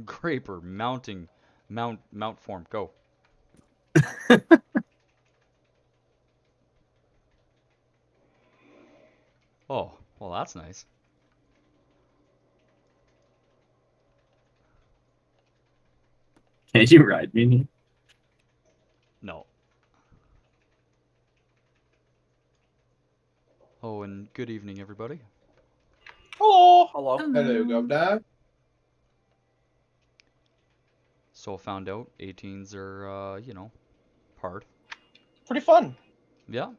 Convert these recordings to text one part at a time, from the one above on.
Graper mounting, mount form. Go. Oh, well that's nice. Can you ride me? No. Oh, and good evening, everybody. Hello. Hello. Hello, Governor. So found out 18s are, hard. Pretty fun. Yeah,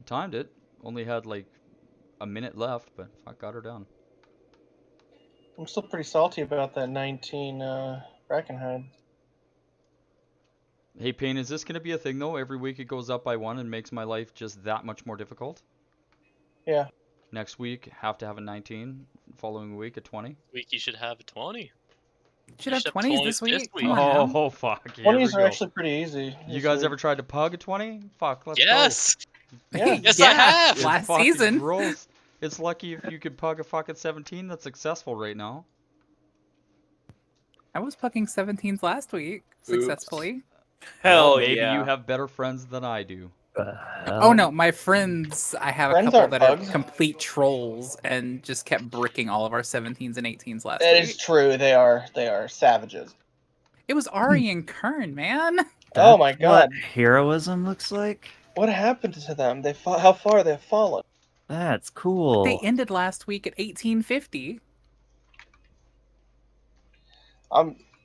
timed it. Only had like a minute left, but I got her done. I'm still pretty salty about that 19 Brackenhide. Hey, Payne, is this gonna be a thing though? Every week it goes up by one and makes my life just that much more difficult? Yeah. Next week, have to have a 19. Following week, a 20. Week you should have a 20. Should have 20s this week. Come on now. Oh, fuck. Here we 20s are go. actually pretty easy. You guys ever tried to pug a 20? Fuck, let's Yes! go. Yeah. Yes, I have! It's Last fucking season. gross. It's lucky if you could pug a fucking 17 that's successful right now. I was pucking 17s last week successfully. Well, Hell maybe yeah. you have better friends than I do. Oh no, my friends, I have Friends a couple aren't that are bugs. complete trolls and just kept bricking all of our 17s and 18s last That week. is true. They are savages. It was Ari and Kern, man. Oh my That's what god. heroism looks like? What happened to them? How far they've fallen. That's cool. They ended last week at 1850.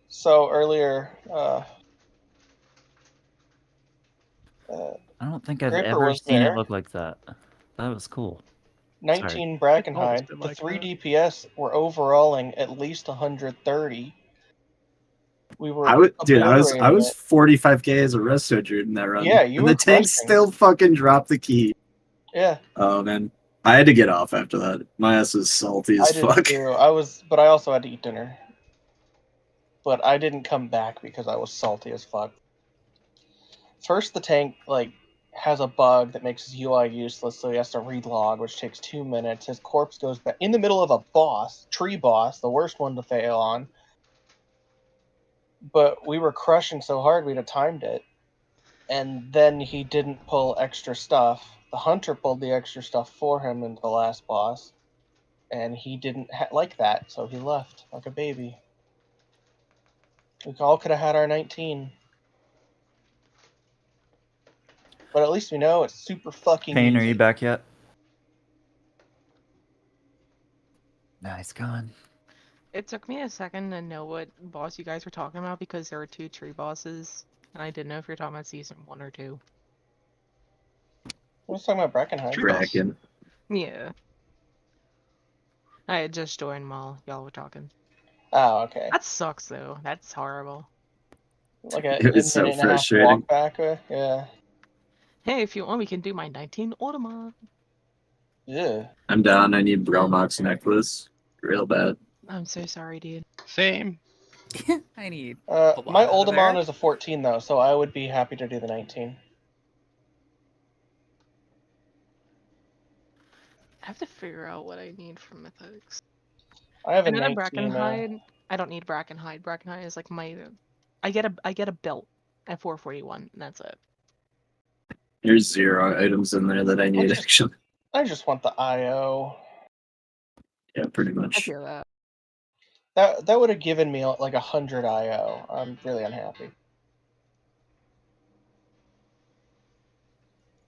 So earlier, I don't think I've Graper ever was seen there. it look like that. That was cool. 19 Always Brackenhide, been the like 3 that. DPS were overalling at least 130. We were I was obliterating it. 45k as a resto dude in that run. Yeah, you and were the tank crushing. still fucking dropped the key. Yeah, Oh man, I had to get off after that. My ass was salty I as did fuck. too. But I also had to eat dinner. But I didn't come back because I was salty as fuck. First, the tank has a bug that makes his UI useless, so he has to relog, which takes 2 minutes. His corpse goes back in the middle of a tree boss, the worst one to fail on. But we were crushing so hard we'd have timed it. And then he didn't pull extra stuff. The hunter pulled the extra stuff for him into the last boss. And he didn't like that, so he left like a baby. We all could have had our 19. But at least we know it's super fucking Payne, are easy. you back yet? Nice gun. It took me a second to know what boss you guys were talking about because there were 2 tree bosses, and I didn't know if you're talking about season 1 or 2. I was talking about Brackenhide. Bracken. Yeah. I had just joined while y'all were talking. Oh, okay. That sucks though. That's horrible. Like a It was so minute and a half frustrating. walk back. Yeah. Hey, if you want, we can do my 19 Audemars. Yeah. I'm down. I need Bromox necklace. Real bad. I'm so sorry, dude. Same. I need. My out of there. Oldemon is a 14 though, so I would be happy to do the 19. I have to figure out what I need for mythics. I have a I know 19. Brackenhide. I don't need Brackenhide. Brackenhide is like my. I get a belt at 441, and that's it. There's 0 items in there that I need actually. I just want the IO. Yeah, pretty I much. feel that. That would have given me like 100 IO. I'm really unhappy.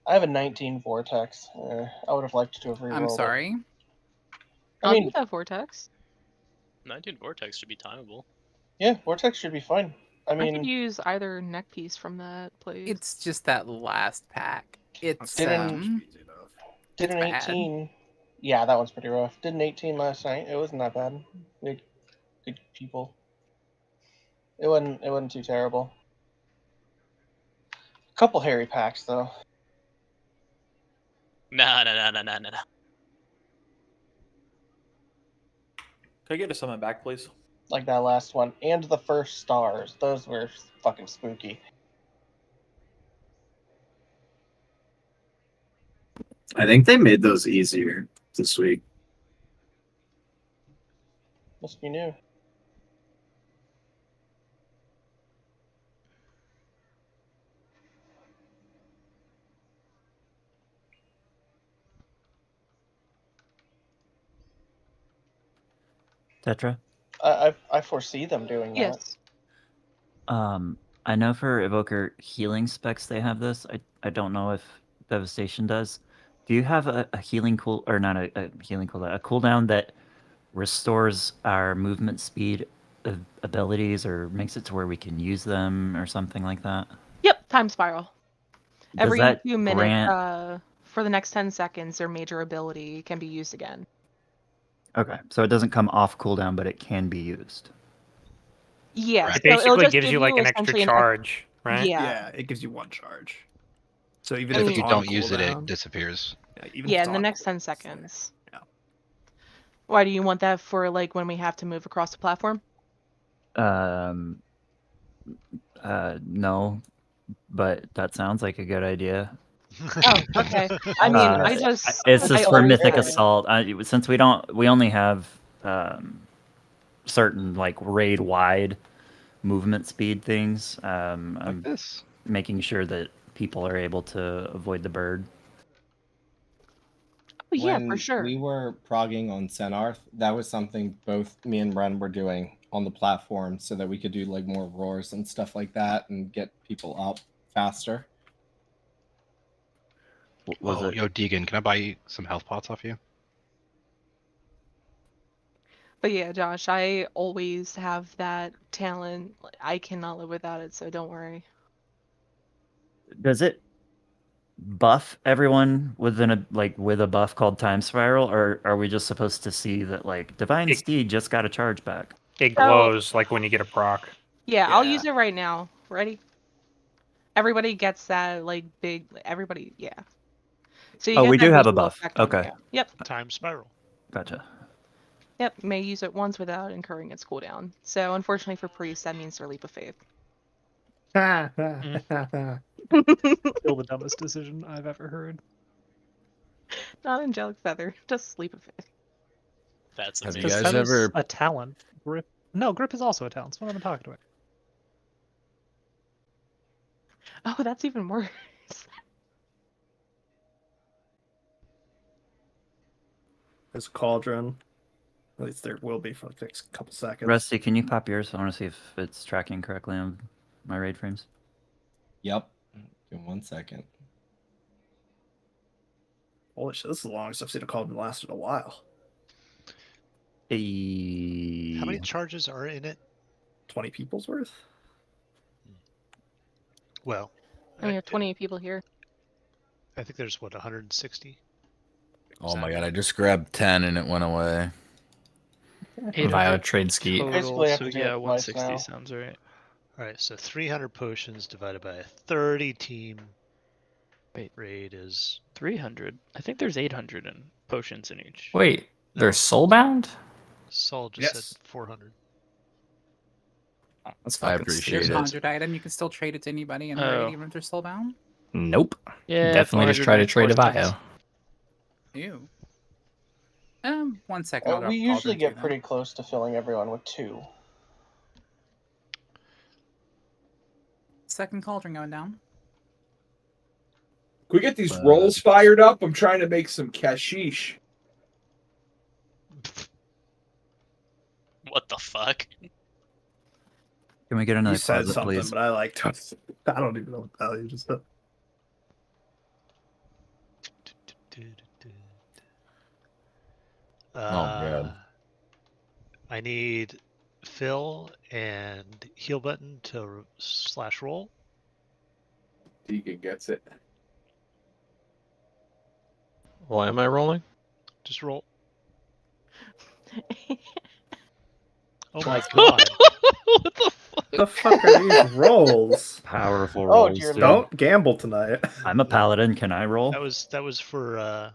I have a 19 Vortex. I would have liked to have rerolled I'm it. sorry. I'll I mean, do that Vortex. 19 Vortex should be timeable. yeah, Vortex should be fine. I I could mean, use either neck piece from that, please. It's just that last pack. It's Didn't- did an bad. 18. Yeah, that one's pretty rough. Did an 18 last night. It wasn't that bad. We had good people. It wasn't too terrible. Couple hairy packs though. Nah. Can I get a summon back, please? Like that last one. And the first stars. Those were fucking spooky. I think they made those easier this week. Must be new. Tetra. I foresee them doing that. Yes. I know for Evoker healing specs they have this. I don't know if Devastation does. Do you have a healing cool or not a healing cooldown? A cooldown that restores our movement speed abilities or makes it to where we can use them or something like that? Yep, time spiral. Does Every that few minutes, grant? for the next 10 seconds, their major ability can be used again. Okay, so it doesn't come off cooldown, but it can be used. Yeah, It so it'll basically just gives give you like an extra essentially charge, right? Yeah. it gives you one charge. So even And if if it's you on don't use it, cooldown, it disappears. even if Yeah, it's in the on next 10 cooldown, it's there. seconds. Yeah. Why do you want that for, like, when we have to move across the platform? No, but that sounds like a good idea. Oh, okay. I mean, I just It's I just for always Mythic say- Assault. Since we only have certain like raid wide movement speed things. I'm This. making sure that people are able to avoid the bird. Oh, yeah, for When sure. we were progging on Senarth, that was something both me and Ren were doing on the platform so that we could do like more roars and stuff like that and get people up faster. Was it? Yo, Deegan, can I buy you some health pots off you? But yeah, Josh, I always have that talent. I cannot live without it, so don't worry. Does it buff everyone within with a buff called Time Spiral, or are we just supposed to see that like Divine Steed just got a charge back? It glows like when you get a proc. Yeah, I'll use it right now. Ready? Everybody gets that, like, big... Everybody, yeah. So you Oh, get we that do have a visual buff. effect on Okay. you. Yep. Time spiral. Gotcha. Yep, you may use it once without incurring its cooldown. So unfortunately for priests, that means their leap of faith. Still the dumbest decision I've ever heard. Not angelic feather, just leap of faith. That's Have amazing. a talent? Grip? No, grip is also a talent. That's what I'm talking about. Oh, that's even worse. There's a cauldron. At least there will be for the next couple seconds. Rusty, can you pop yours? I want to see if it's tracking correctly on my raid frames. Yep. In 1 second. Holy shit, this is the longest I've seen a cauldron last in a while. How many charges are in it? 20 people's worth? Well, I mean, we have 28 people here. I think there's what 160. Oh my god, I just grabbed 10 and it went away. Via trade ski. Total, have so to do yeah, it twice 160 now. sounds right. All right, so 300 potions divided by a 30 team Wait. raid is 300. I think there's 800 in potions in each. Wait, they're soulbound? Saul just Yes. said 400. That's I fucking appreciate There's it. a stupid. 100 item. You can still trade it to anybody and Oh. raid even if they're soulbound. Nope. Yeah, Definitely just try to trade a 494 bio. Ew. 1 second. I'll We drop usually cauldron get too, pretty close to filling everyone with 2. then. Second cauldron going down. Can we get these rolls fired up? I'm trying to make some cashish. What the fuck? Can we get another You said closet, something, please? but I like I don't even know what the hell you just said. God. I need fill and heal button to slash roll. Deegan gets it. Why am I rolling? Just roll. Oh my god. What the fuck? The fuck are these rolls? Powerful Oh, rolls. dear dude. Don't gamble tonight. I'm a paladin. Can I roll? That was for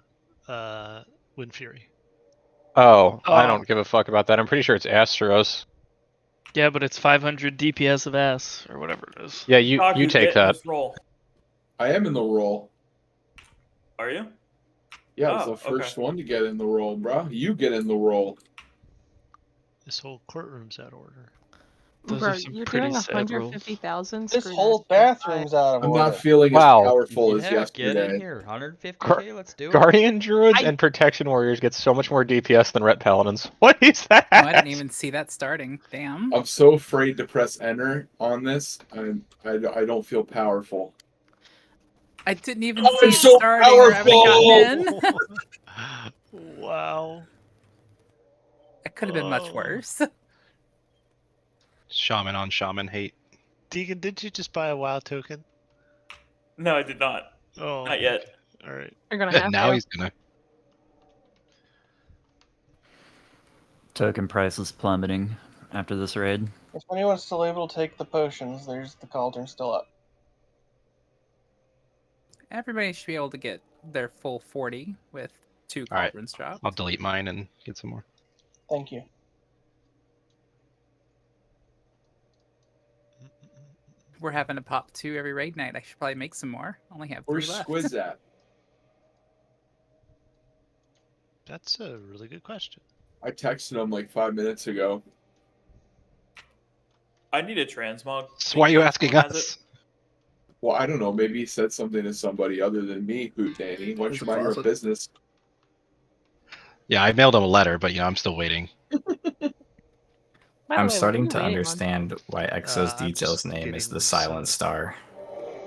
Wind Fury. Oh, I don't give a fuck about that. I'm pretty sure it's Astros. Yeah, but it's 500 DPS of ass, or whatever it is. Yeah, you take that. Roll. I am in the roll. Are you? Yeah, I was the first one to get in the roll, bro. You get in the roll. This whole courtroom's out of order. Those Bro, are some you're pretty doing sad rolls. 150,000. This whole bathroom's out of I'm order. not feeling Wow. as powerful as Yeah, get in yesterday. here. 150k, let's do it. Guardian Druids and Protection Warriors get so much more DPS than Ret Paladins. What is that? Oh, I didn't even see that starting. Damn. I'm so afraid to press enter on this. I don't feel powerful. I didn't even Oh, see it's it so starting or I haven't gotten in. Wow. It could have been much worse. Shaman on shaman hate. Deegan, did you just buy a WoW token? No, I did not. Oh, Not yet. All right. You're gonna have Now to. he's gonna. Token price is plummeting after this raid. If anyone's still able to take the potions, there's the cauldron still up. Everybody should be able to get their full 40 with 2 All right. cauldrons dropped. I'll delete mine and get some more. Thank you. We're having to pop 2 every raid night. I should probably make some more. Only have 3 Where's left. Squiz at? That's a really good question. I texted him like 5 minutes ago. I need a transmog. So why are you asking us? Well, I don't know. Maybe he said something to somebody other than me, Hoot Danny. Why don't you mind your business? Yeah, I mailed him a letter, but I'm still waiting. I'm starting to understand why Exo's I'm details just name is getting the Silent Star,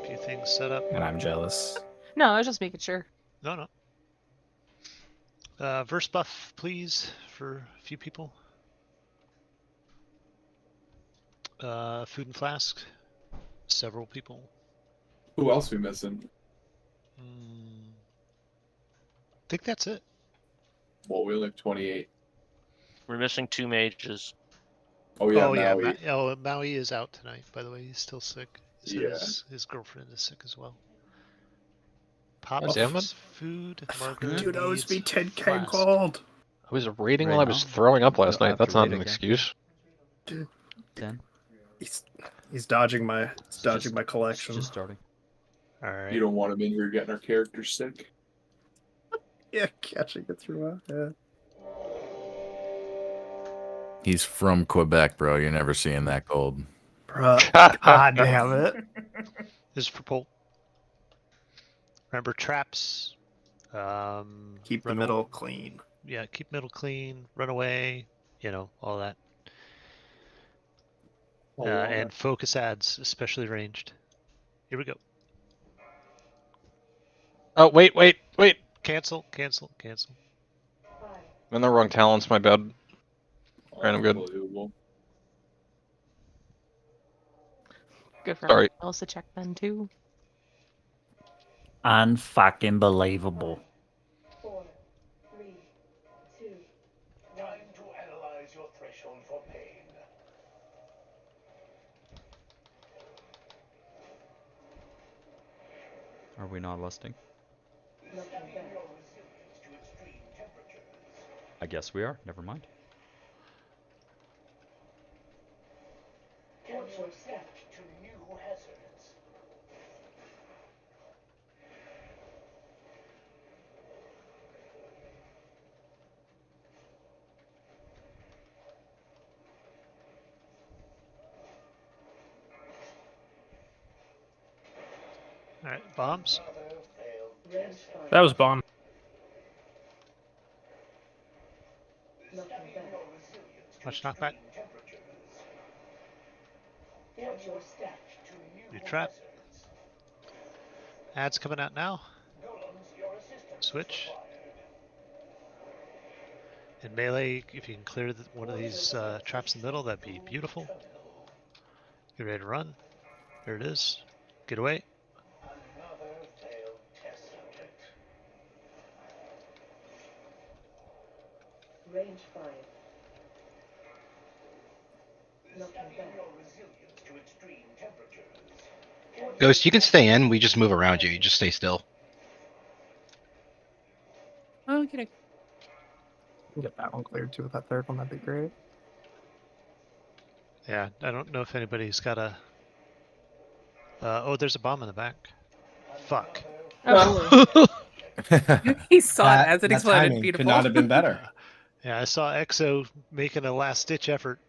A few things set up. and I'm jealous. No, I was just making sure. No. Verse buff, please, for a few people. Food and flask, several people. Who else we missing? I think that's it. Well, we only have 28. We're missing 2 mages. Oh yeah, Maui. Maui is out tonight. By the way, he's still sick. So Yeah. his girlfriend is sick as well. Pop Damn it. food. Margaret Dude, owes needs me 10k flask. gold. I was raiding Right while I was now? throwing up last You'll night. have That's to not raid an again. excuse. 10. He's dodging my collection. Just starting. All right. You don't want him in here getting our characters sick. Yeah, catching it through. Yeah. He's from Quebec, bro. You're never seeing that cold. Bruh. God damn it. This is for Pole. Remember traps. Keep the run middle away. clean. Yeah, keep middle clean. Run away. All that. And focus ads, especially ranged. Here we go. Oh, wait. Cancel. I'm in the wrong talents, my bad. Alright, I'm good. Unbelievable. Good for Sorry. everyone else to check then too. Unfucking believable. 4, 3, 2, 1. Time to analyze your threshold for pain. Are we not lusting? I guess we are. Never mind. Watch your step to new hazards. All right, bombs. That was bomb. Much knockback. Watch your step to New trap. Ads coming out now. Switch. In melee, if you can clear one of these traps in the middle, that'd be beautiful. Get ready to run. There it is. Get away. Range 5. Ghost, you can stay in. We just move around you. You just stay still. Okay. Get that one cleared too with that third one. That'd be great. Yeah, I don't know if anybody's got a. Oh, there's a bomb in the back. Fuck. Oh. He saw it as it that exploded. timing Beautiful. could not have been better. Yeah, I saw Exo making a last-ditch effort.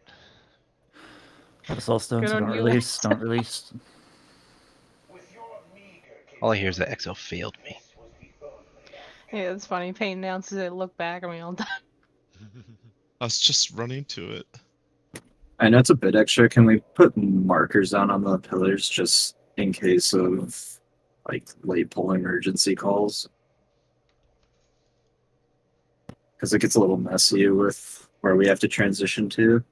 Soul stones Good on don't you, release. Lex. Don't release. All I hear is that Exo failed me. Yeah, it's funny. Payne announces it. Look back. I mean, all done. I was just running to it. I know it's a bit extra. Can we put markers down on the pillars just in case of like late pull emergency calls? Because it gets a little messy with where we have to transition to.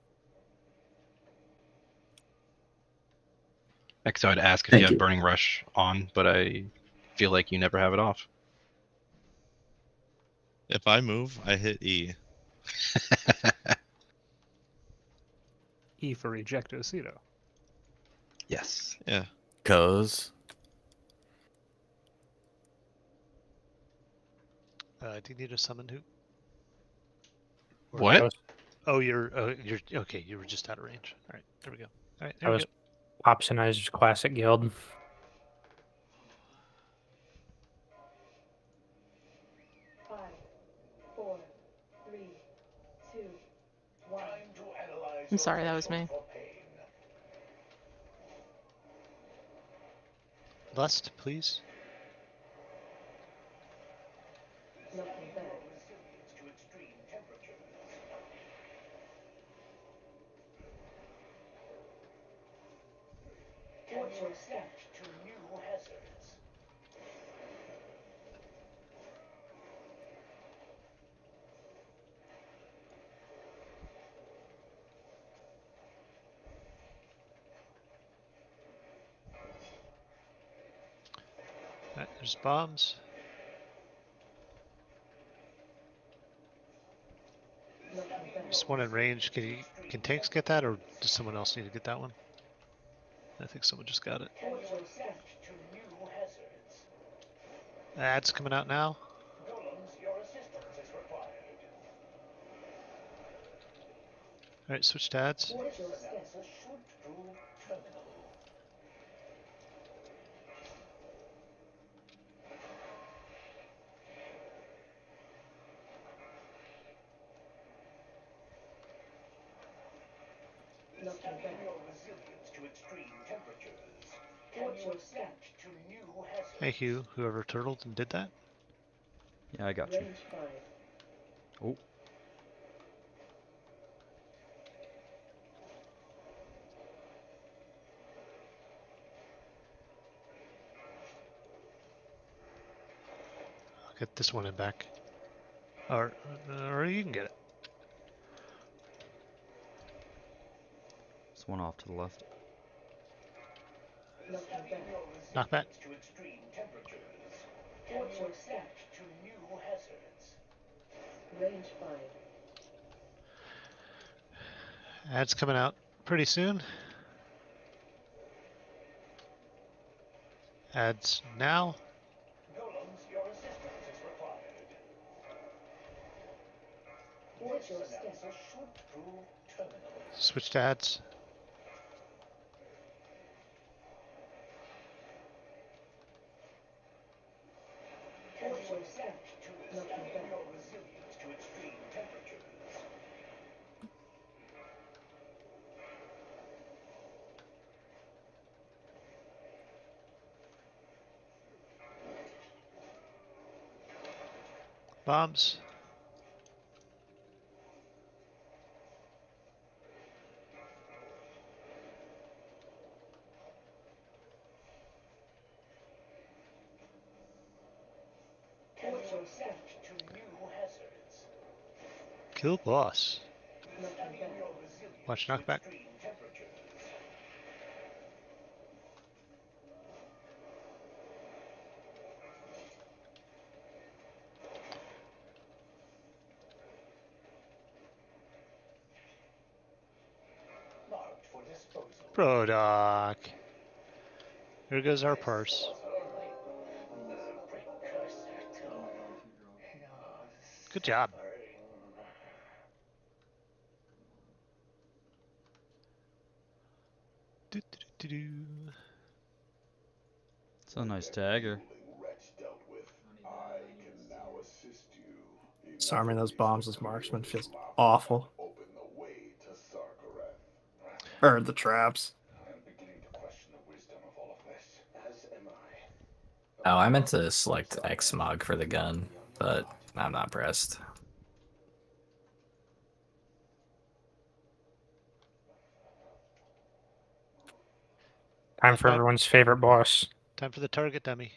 Exo, I'd ask if Thank you have you. Burning Rush on, but I feel like you never have it off. If I move, I hit E. E for Ejectocito. Yes. Yeah. Goes. Do you need a summon hoop? Or- What? Oh, you're okay. You were just out of range. All right, there we go. All right, I there we was go. Optionized Classic Guild. Five, four, three, two, one. I'm sorry, that was me. Lust, please. Looking back. Watch your step to new hazards. All right, there's bombs. Just one in range. Can tanks get that, or does someone else need to get that one? I think someone just got it. Watch your step to new hazards. Ads coming out now. Golems, your assistance is required. All right, switch to ads. Watch your step should prove terminal. Looking back. Your resilience to extreme temperatures. Watch your step to new hazards. Thank you, whoever turtled and did that. Yeah, I got you. Range 5. Oh. I'll get this one in back. Or you can get it. There's one off to the left. Looking back. Knock that. To extreme temperatures. Watch your step to new hazards. Range 5. Ads coming out pretty soon. Ads now. Golems, your assistance is required. Watch your step should prove terminal. Switch to ads. Watch your step to looking back. Your resilience to extreme temperatures. Bombs. Watch your step to new hazards. Kill boss. Looking back. Watch knockback. Marked for disposal. Brodock. Here goes our purse. Good job. Do, do, do, do. It's a nice tagger. Wretch dealt with. I can now assist you Disarming those bombs as marksman feels awful. Or the traps. Oh, I meant to select X Smog for the gun, but I'm not pressed. Time for everyone's favorite boss. Time for the target dummy.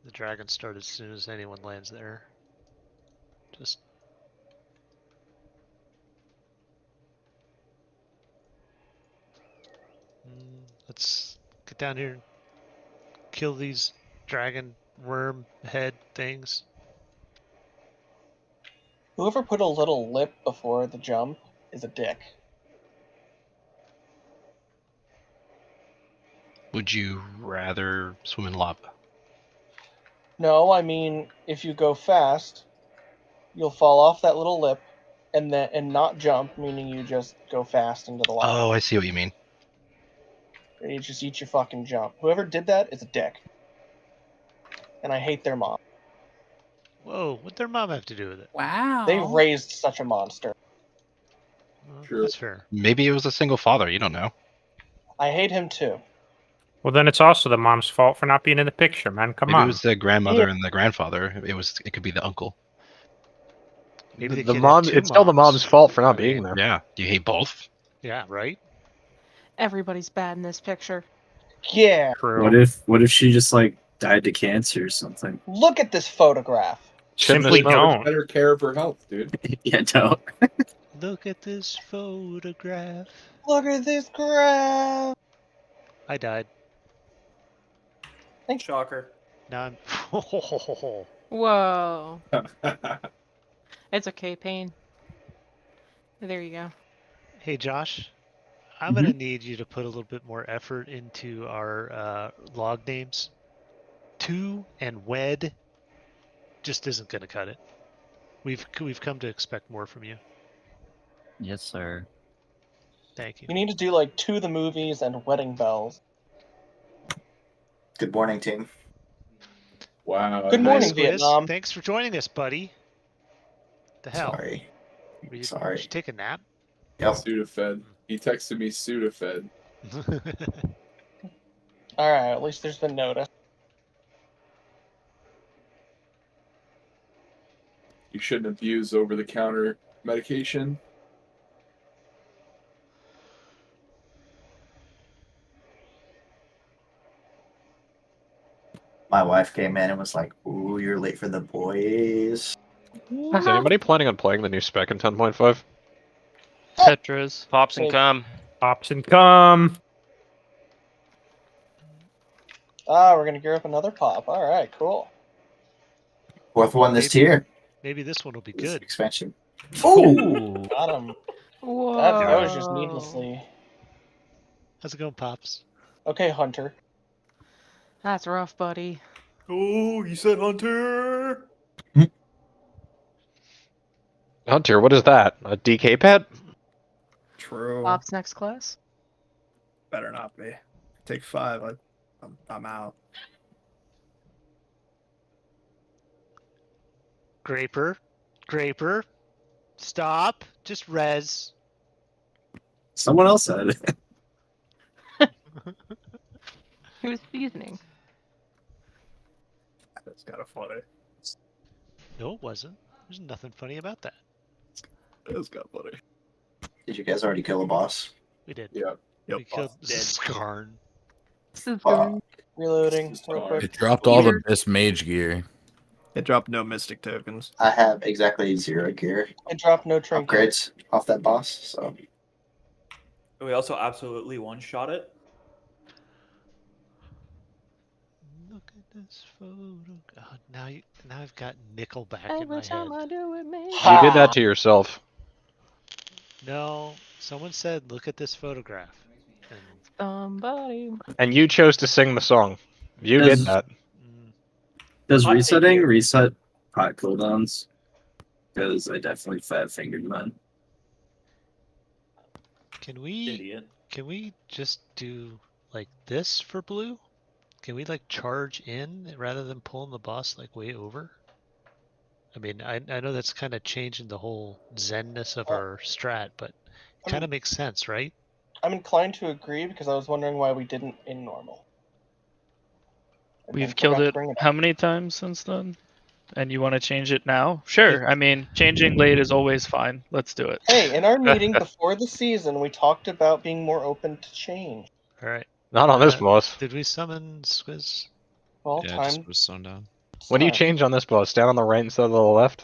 The dragons start as soon as anyone lands there. Just let's get down here and kill these dragon worm head things. Whoever put a little lip before the jump is a dick. Would you rather swim in lava? No, I mean, if you go fast, you'll fall off that little lip and not jump, meaning you just go fast into the lava. Oh, I see what you mean. And you just eat your fucking jump. Whoever did that is a dick. And I hate their mom. Whoa, what'd their mom have to do with it? Wow. They raised such a monster. Well, that's fair. Maybe it was a single father. You don't know. I hate him too. Well, then it's also the mom's fault for not being in the picture, man. Come Maybe on. it was the grandmother and the grandfather. It could be the uncle. Maybe The mom. It's still the mom's fault for not being there. Yeah. Do you hate both? Yeah, right? Everybody's bad in this picture. Yeah. True. What if she just like died to cancer or something? Look at this photograph. Simply don't. Better care of her health, dude. Yeah, don't. Look at this photograph. Look at this graph. I died. Thanks. Shocker. Now I'm. Whoa. It's okay, Pain. There you go. Hey, Josh. I'm gonna need you to put a little bit more effort into our log names. Two and wed just isn't gonna cut it. We've come to expect more from you. Yes, sir. Thank you. You need to do like To the Movies and Wedding Bells. Good morning, team. Wow. Good Hi, morning, Squiz. Vietnam. Thanks for joining us, buddy. The hell? Sorry. Did Sorry. you take a nap? Yep. Sudafed. He texted me Sudafed. Alright, at least there's been notice. You shouldn't abuse over-the-counter medication. My wife came in and was like, "Ooh, you're late for the boys." Is anybody planning on playing the new spec in 10.5? Tetras. Pops and cum. Pops and come. Ah, we're gonna gear up another pop. Alright, cool. Fourth one this Maybe- tier. Maybe this one will be This good. expansion. Ooh. Got him. Whoa. That was just needlessly. How's it going, Pops? Okay, Hunter. That's rough, buddy. Oh, you said Hunter. Hunter, what is that? A DK pad? True. Pops next class. Better not be. Take 5. I'm out. Graper. Stop. Just res. Someone else said it. He was seasoning. That's kind of funny. No, it wasn't. There's nothing funny about that. That's kind of funny. Did you guys already kill a boss? We did. Yeah. We killed Skarn. Reloading real quick. It dropped all the best mage gear. It dropped no mystic tokens. I have exactly 0 gear I dropped no trinket. upgrades off that boss, so We also absolutely one-shot it. Look at this photo. God, now I've got Nickelback in Every my time head. I do it, man. You did that to yourself. No, someone said, "Look at this photograph," Somebody. And you chose to sing the song. You did Does- that. Does Hot take resetting here. reset pot cooldowns? Because I definitely fat fingered mine. Can we just do like this for blue? Can we like charge in rather than pulling the boss like way over? I mean, I know that's kind of changing the whole zenness of our strat, but it kind of makes sense, right? I'm inclined to agree because I was wondering why we didn't in normal. We've killed forgot to it bring it how many times since then? And you want to change it now? Sure. I mean, changing late is always fine. Let's do it. Hey, in our meeting before the season, we talked about being more open to change. All right. Not on this boss. Did we summon Squiz? Well, Yeah, time. just was sewn down. What do you change on this boss? Down on the right instead of the left?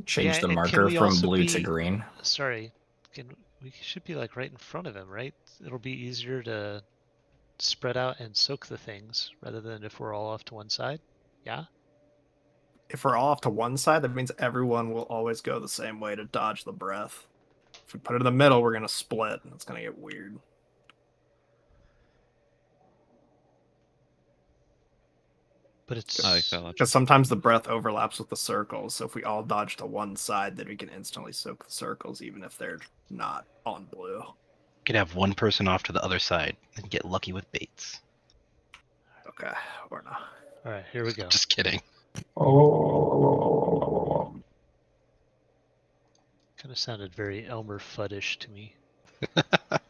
Change Yeah, the and can marker we from also blue to be- green. Sorry, we should be like right in front of him, right? It'll be easier to spread out and soak the things rather than if we're all off to one side. Yeah. If we're all off to one side, that means everyone will always go the same way to dodge the breath. If we put it in the middle, we're gonna split, and it's gonna get weird. But it's I like that logic. Because sometimes the breath overlaps with the circles, so if we all dodge to one side, then we can instantly soak the circles, even if they're not on blue. You could have one person off to the other side and get lucky with baits. Okay, or not. All right, here we go. Just kidding. Kind of sounded very Elmer Fuddish to me. Let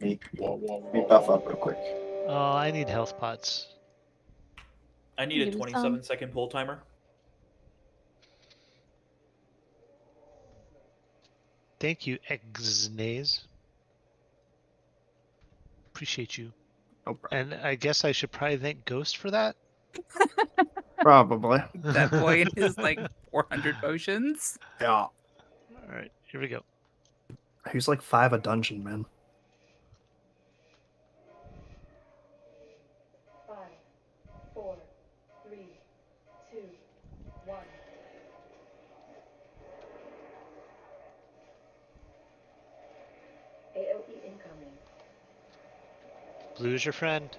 me buff up real quick. Oh, I need health pots. I need a Use 27-second pull timer. Thank you, Exnaze. Appreciate you. And I guess I should probably thank Ghost for that. Probably. That boy and his like 400 potions. Yeah. All right, here we go. He's like 5 a dungeon, man. 5, 4, 3, 2, 1. AOE incoming. Blue's your friend.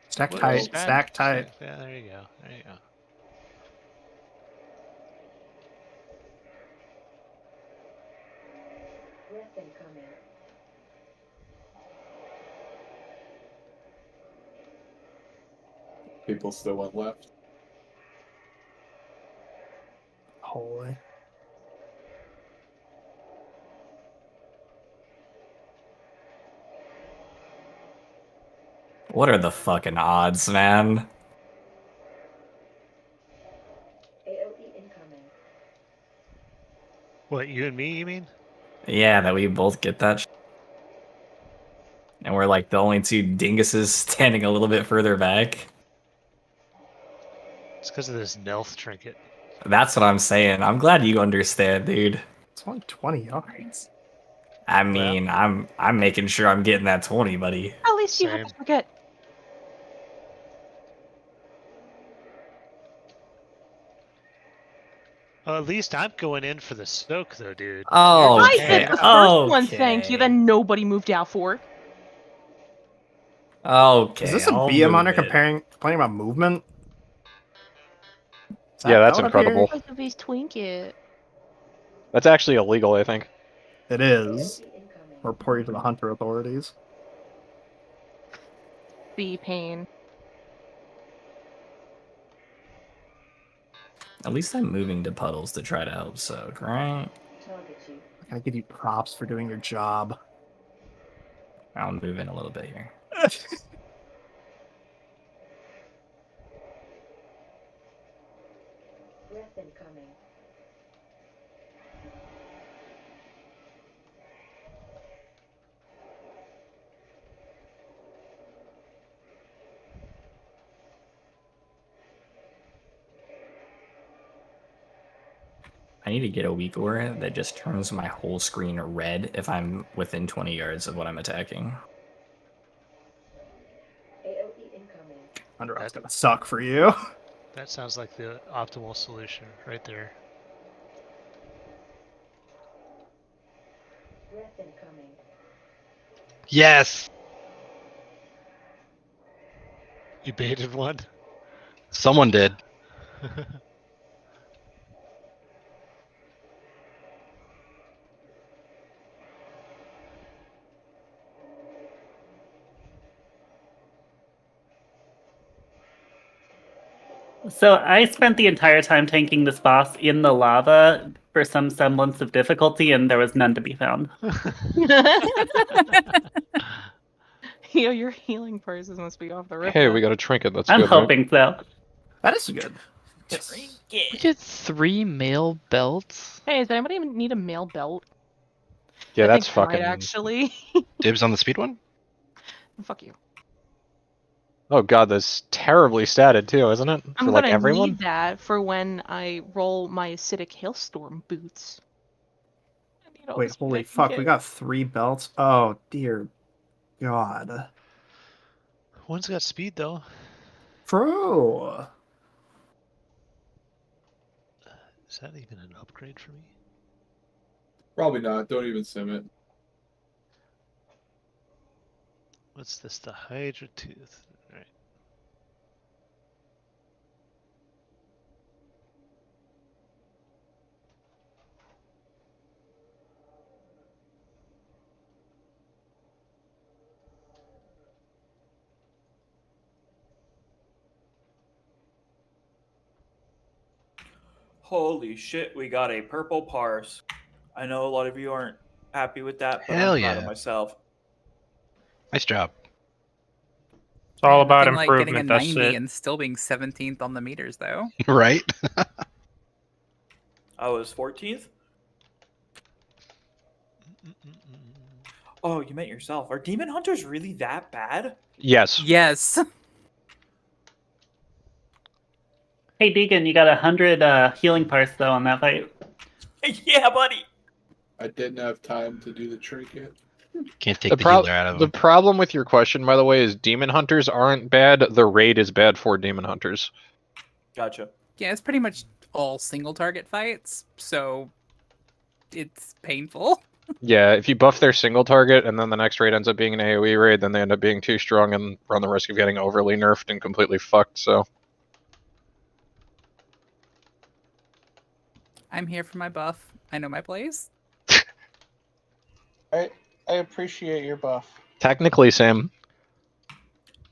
Stack What tight. else? Stack tight. Yeah, there you go. There you go. Breath incoming. People still went left. Holy. What are the fucking odds, man? AOE incoming. What, you and me, you mean? Yeah, that we both get that. And we're like the only two dinguses standing a little bit further back. It's because of this Nelth trinket. That's what I'm saying. I'm glad you understand, dude. It's only 20 yards. I mean, I'm making sure I'm getting that 20, buddy. At least you have to forget. Well, at least I'm going in for the soak, though, dude. Oh, I said the first one, thank you, then nobody moved out for it. Okay. Is this a I'll BM move hunter it. complaining about movement? Is Yeah, that's out up here? incredible. Because of his Twinket. That's actually illegal, I think. It is. Report you to the hunter authorities. The pain. At least I'm moving to puddles to try to help soak, right? Target you. I gotta give you props for doing your job. I'll move in a little bit here. Breath incoming. I need to get a weak aura that just turns my whole screen red if I'm within 20 yards of what I'm attacking. Underarm's gonna suck for you. That sounds like the optimal solution right there. Yes. You baited one. Someone did. So I spent the entire time tanking this boss in the lava for some semblance of difficulty, and there was none to be found. Yo, your healing prices must be off the rip. Hey, we got a trinket. That's I'm good. hoping so. That is good. We get 3 male belts. Hey, does anybody need a male belt? Yeah, I that's think I might fucking. actually. Dibs on the speed one? Fuck you. Oh god, that's terribly statted too, isn't it? I'm For like gonna everyone. need that for when I roll my acidic hailstorm boots. I need all Wait, this holy fucking fuck, kit. we got 3 belts? Oh, dear God. One's got speed though. True. Is that even an upgrade for me? Probably not. Don't even sim it. What's this? The Hydra Tooth. All right. Holy shit, we got a purple parse. I know a lot of you aren't happy with that, but Hell I'm proud of yeah. myself. Nice job. It's all about Nothing like getting a improvement. That's 90 it. and still being 17th on the meters, though. Right? I was 14th? Oh, you meant yourself. Are demon hunters really that bad? Yes. Yes. Hey, Deegan, you got 100 healing parts though on that fight. Yeah, buddy. I didn't have time to do the trinket. Can't take the healer out of The him. problem with your question, by the way, is demon hunters aren't bad. The raid is bad for demon hunters. Gotcha. Yeah, it's pretty much all single target fights, so it's painful. Yeah, if you buff their single target and then the next raid ends up being an AoE raid, then they end up being too strong and run the risk of getting overly nerfed and completely fucked. So I'm here for my buff. I know my place. I appreciate your buff. technically, Sam.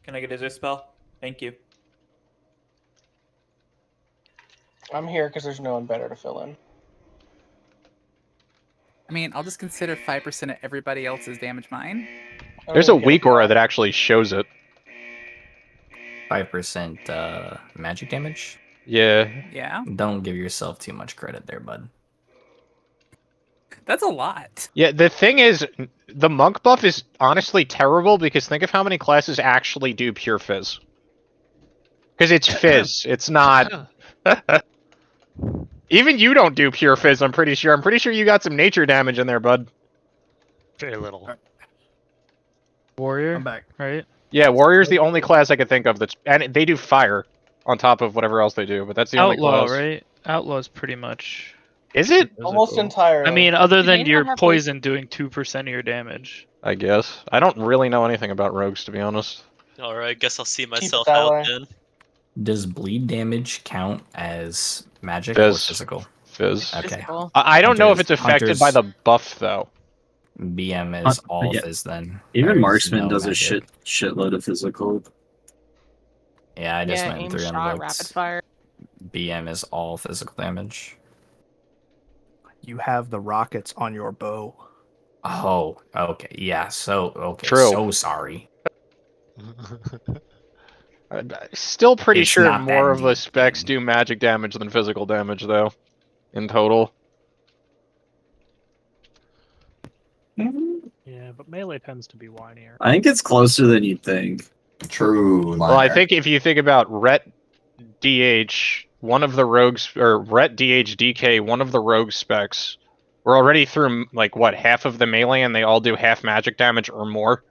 Can I get a resist spell? Thank you. I'm here because there's no one better to fill in. I mean, I'll just consider 5% of everybody else's damage mine. There's a weak aura that actually shows it. 5% magic damage? Yeah. Yeah. Don't give yourself too much credit there, bud. That's a lot. Yeah, the thing is, the monk buff is honestly terrible because think of how many classes actually do pure fizz. Because it's fizz, it's not. Even you don't do pure fizz, I'm pretty sure. I'm pretty sure you got some nature damage in there, bud. Very little. Warrior, I'm back. right? Yeah, warrior's the only class I could think of that's, and they do fire on top of whatever else they do, but that's the only Outlaw, class. right? Outlaw's pretty much. Is it? Almost entirely. I mean, other Do they than not your have, like- poison doing 2% of your damage. I guess. I don't really know anything about rogues, to be honest. Alright, guess I'll see myself that out way. then. Does bleed damage count as magic Fizz. or physical? Fizz. Okay. Physical. I don't know if Hunters- it's affected hunters- by the buff, though. BM is all yeah. fizz then. Even There's marksman no does a magic. shitload of physical. Yeah, I just Yeah, went aim through and shot, looked. rapid fire. BM is all physical damage. You have the rockets on your bow. Oh, okay. Yeah, so okay. True. So sorry. I'm still pretty It's sure not more that of the deep, specs do magic damage than physical damage, though. In total. Yeah, but melee tends to be whinier. I think it's closer than you'd think. True. Well, I think if you think about Ret DH, one of the rogues, or Ret DH DK, one of the rogue specs, we're already through, like, what, half of the melee, and they all do half magic damage or more?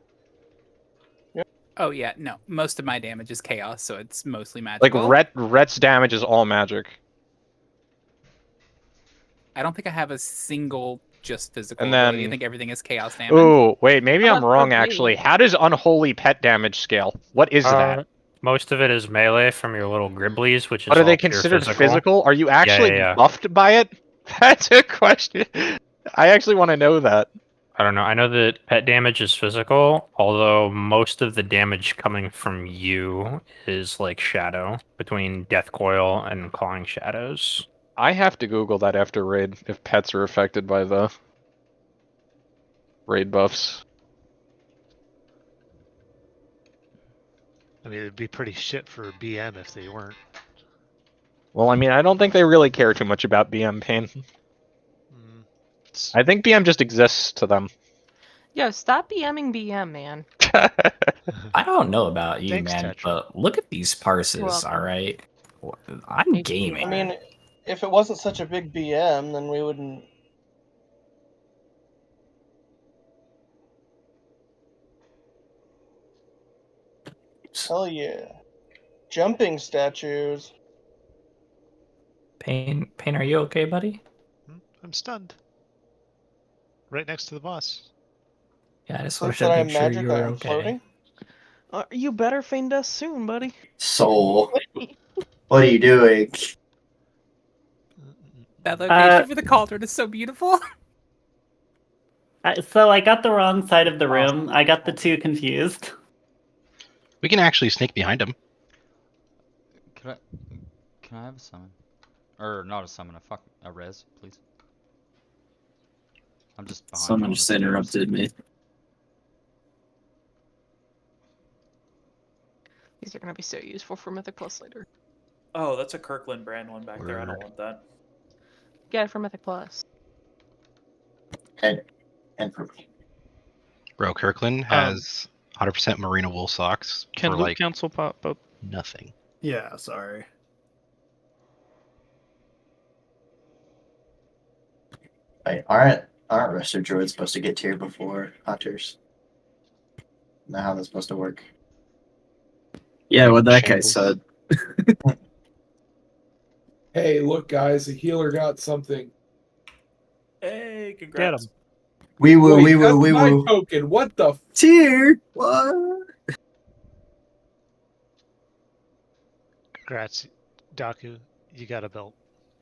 Oh yeah, no. Most of my damage is chaos, so it's mostly Like magical. Rhet's damage is all magic. I don't think I have a single just physical And ability. I then- think everything is chaos damage. Ooh, wait, maybe How I'm about wrong for me? actually. How does unholy pet damage scale? What is that? Most of it is melee from your little Gribblies, which is But are all they pure considered physical? Are you actually yeah. buffed by it? That's a question. I actually want to know that. I don't know. I know that pet damage is physical, although most of the damage coming from you is like shadow between Death Coil and Clawing Shadows. I have to Google that after raid if pets are affected by the raid buffs. I mean, it'd be pretty shit for BM if they weren't. Well, I mean, I don't think they really care too much about BM pain. I think BM just exists to them. Yo, stop BMing BM, man. I don't know about you, Thanks, man, Tetra. but look at these parses, welcome. alright? I'm I gaming. I mean, if it wasn't such a big BM, then we wouldn't. Hell yeah. Jumping statues. Pain, are you okay, buddy? I'm stunned. Right next to the boss. Yeah, I just Since wish that I'd I'm make sure magic, you I were am okay. floating. You better feign us soon, buddy. Soul. What are you doing? That location for the cauldron is so beautiful. So I got the wrong side of the room. I got the two confused. We can actually sneak behind him. Can I have a summon? Or not a summon, a res, please. I'm just behind you Someone on the just stairs. interrupted me. These are gonna be so useful for Mythic Plus later. Oh, that's a Kirkland brand one back there. I don't want that. Get it for Mythic Plus. And for me. Bro, Kirkland has 100% merino wool socks Can for Loot like Council pop up? nothing. Yeah, sorry. Wait, aren't Resto Droids supposed to get tier before Hunters? Know how that's supposed to work? Yeah, what that guy Shambles. said. Hey, look, guys, a healer got something. Hey, congrats. We woo, Wait, we woo, that's we my woo. token. What the? Tier? What? Congrats, Daku. You got a belt.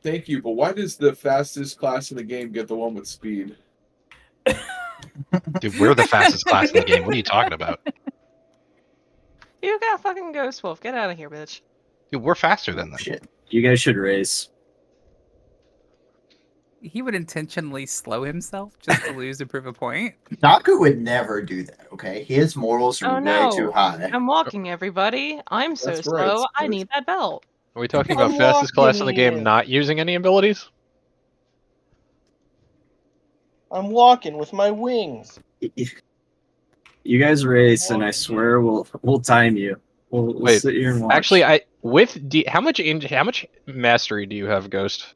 Thank you, but why does the fastest class in the game get the one with speed? Dude, we're the fastest class in the game. What are you talking about? You got fucking Ghost Wolf. Get out of here, bitch. Dude, we're faster than them. Shit. You guys should race. He would intentionally slow himself just to lose to prove a point. Daku would never do that, okay? His morals are Oh way no. too high. I'm walking, everybody. I'm so That's right, slow. I Spurs. need that belt. Are we talking about fastest class in the game not using any abilities? I'm walking with my wings. You guys race, and I swear we'll time you. We'll Wait, sit here and watch. actually, how much mastery do you have, Ghost?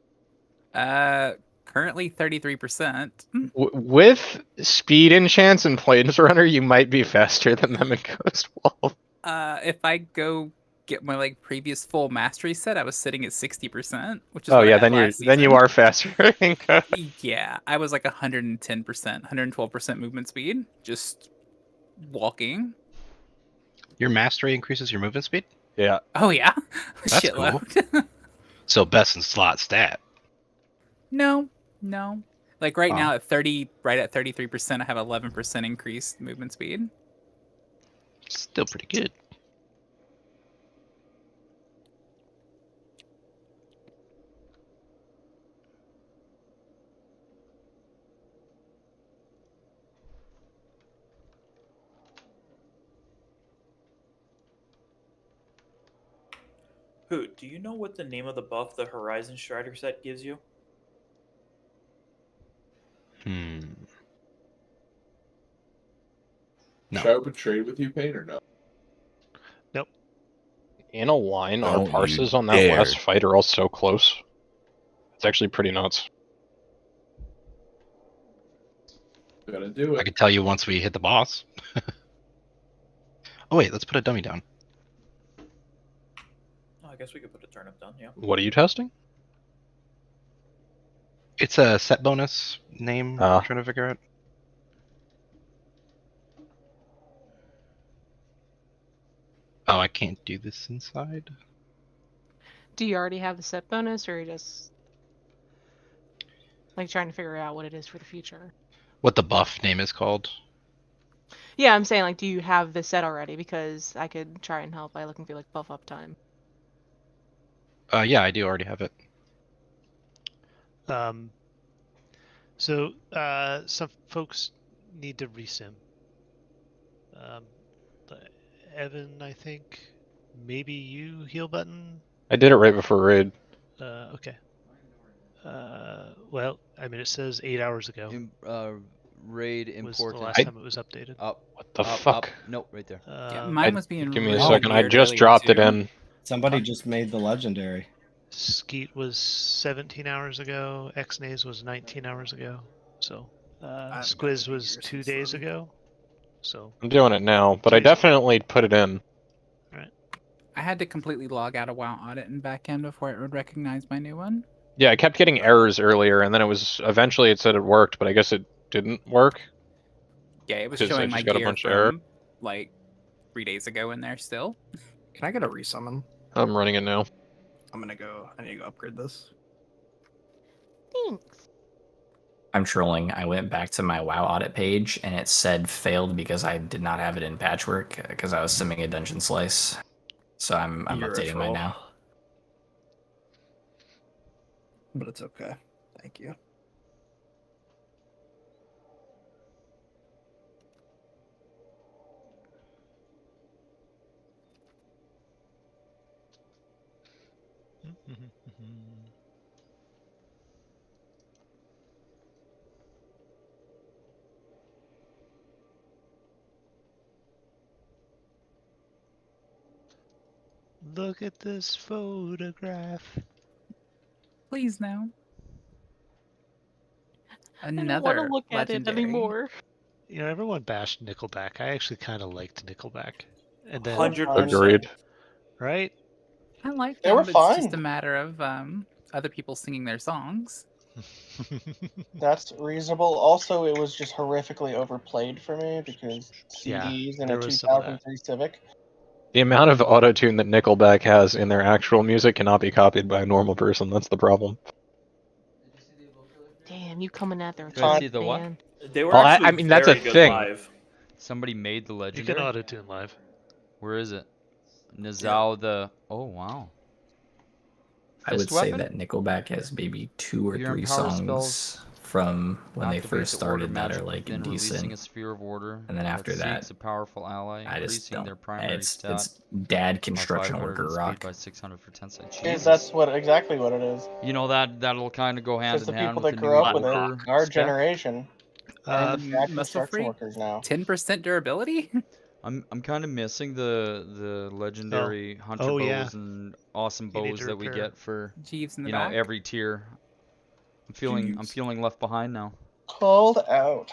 Currently 33%. With speed enchants and Planesrunner, you might be faster than them in Ghost Wolf. If I go get my like previous full mastery set, I was sitting at 60%, which is Oh what I yeah, had then last you season. are faster. in Ghost. Yeah, I was like 110%, 112% movement speed, just walking. Your mastery increases your movement speed? Yeah. Oh yeah, That's shitload. So best in slot stat. No. Like right Wow. now at 33%, I have 11% increased movement speed. Still pretty good. Hoot, do you know what the name of the buff the Horizon Strider set gives you? No. Should I open trade with you, Payne, or no? Nope. In a line, our Don't you parses on that dare. last fight are all so close. It's actually pretty nuts. Gotta do I it. could tell you once we hit the boss. Oh wait, let's put a dummy down. Oh, I guess we could put a turnip down. Yeah. What are you testing? It's a set bonus name. I'm trying to figure out. Oh, I can't do this inside. Do you already have the set bonus, or are you just like trying to figure out what it is for the future? What the buff name is called? Yeah, I'm saying like, do you have the set already? Because I could try and help by looking for like buff up time. Yeah, I do already have it. So some folks need to resim. Evan, I think maybe you heal button. I did it right before raid. Okay. Well, I mean, it says 8 hours ago. Raid was the important. last time it was updated. Up. What the up, fuck? Up. Nope, right there. Yeah, mine was being Give me a really second. I weird just earlier, dropped it too. in. Somebody just made the legendary. Skeet was 17 hours ago. Xnays was 19 hours ago. So Squiz was 2 days ago. So I'm doing it now, but I definitely put it in. I had to completely log out of WoW Audit and back end before it would recognize my new one. Yeah, I kept getting errors earlier, and then eventually it said it worked, but I guess it didn't work. Yeah, it was 'Cause I showing just my got a gear bunch of errors. from like 3 days ago in there still. Can I get a resummon? I'm running it now. I need to go upgrade this. Thanks. I'm trolling. I went back to my WoW audit page and it said failed because I did not have it in patchwork because I was simming a dungeon slice. So I'm You're a updating mine troll. now. But it's okay. Thank you. Look at this photograph. Please no. I don't want Another to look at it legendary. anymore. You know, everyone bashed Nickelback. I actually kind of liked Nickelback. And then 100%. Agreed. Right? I like They them, were but fine. it's just a matter of other people singing their songs. That's reasonable. Also, it was just horrifically overplayed for me because Yeah, CDs in there a was some of that. 2003 Civic. The amount of auto-tune that Nickelback has in their actual music cannot be copied by a normal person. That's the problem. Damn, you coming at their Did I top, see the what? man. They were Well, actually I mean, that's a very good thing. live. Somebody made the You legendary. can auto-tune live. Where is it? Nizao the. Oh wow. I would Fist say weapon? that Nickelback has maybe 2 or Your 3 empower songs spells from when they activate first the order started that magic are like within releasing decent. a sphere of order. And then after that, seeks a powerful ally, I just increasing don't. their primary It's stat dad by construction 500 worker and speed rock. by 600 for 10 seconds. Yeah, Jesus. that's exactly what it is. You know that'll kind of go hand Just in the hand people with that the grew new up with it, Order our spec. generation, are the dad Muscle construction free, workers now. 10% durability. I'm kind of missing the legendary hunter bows yeah. and awesome You need bows to that we repair. get for Jeeves in the you know back. every tier. I'm feeling left behind now. Called out.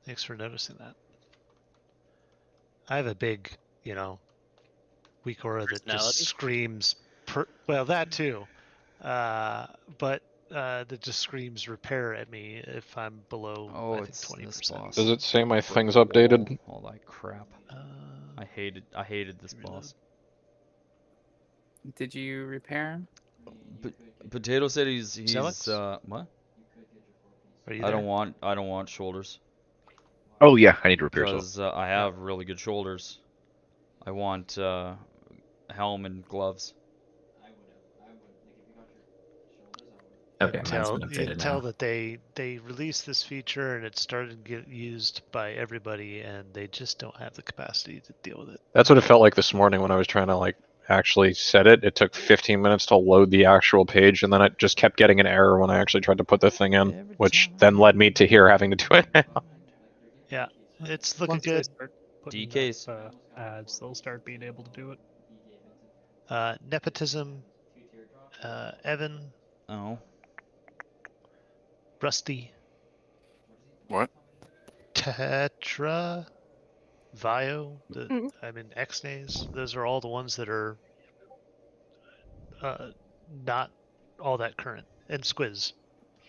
Thanks for noticing that. I have a big, weak aura that just Personality? screams. Well, that too, but that just screams repair at me if I'm below. Oh, I think it's 20%. this boss. Does it say my thing's Brick updated? wall, all that crap. I hated this boss. Did you repair? Potato said he's Alex? what? Are you I there? don't want shoulders. Oh yeah, I need to repair Because I have really good shoulders. I want helm and gloves. Okay, You mine's tell, been you can updated tell now. that they released this feature and it started to get used by everybody, and they just don't have the capacity to deal with it. That's what it felt like this morning when I was trying to actually set it. It took 15 minutes to load the actual page, and then it just kept getting an error when I actually tried to put the thing in, which then led me to here having to do it now. Yeah, it's looking Once they good. start putting DKs. up, ads, they'll start being able to do it. Nepotism, Evan, Oh. Rusty, What? Tetra, Vio, I mean Xnays. Those are all the ones that are not all that current. And Squiz.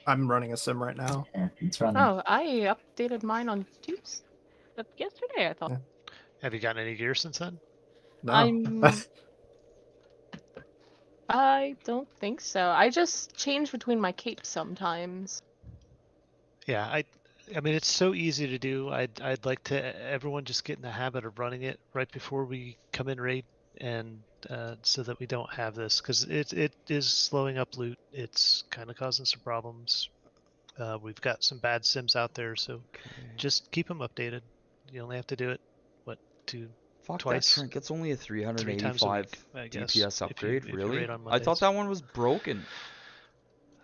I'm running a sim right now. Yeah, it's running. Oh, I updated mine on Tuesday. Yesterday, I thought. Have you gotten any gear since then? No. I don't think so. I just change between my capes sometimes. Yeah, I mean it's so easy to do. I'd like to everyone just get in the habit of running it right before we come in raid, and so that we don't have this, because it is slowing up loot. It's kind of causing some problems. We've got some bad sims out there, so just keep them updated. You only have to do it twice. That trinket's only a 3 times a 385 week, I guess, DPS upgrade. if you Really? raid on I thought Mondays. that one was broken.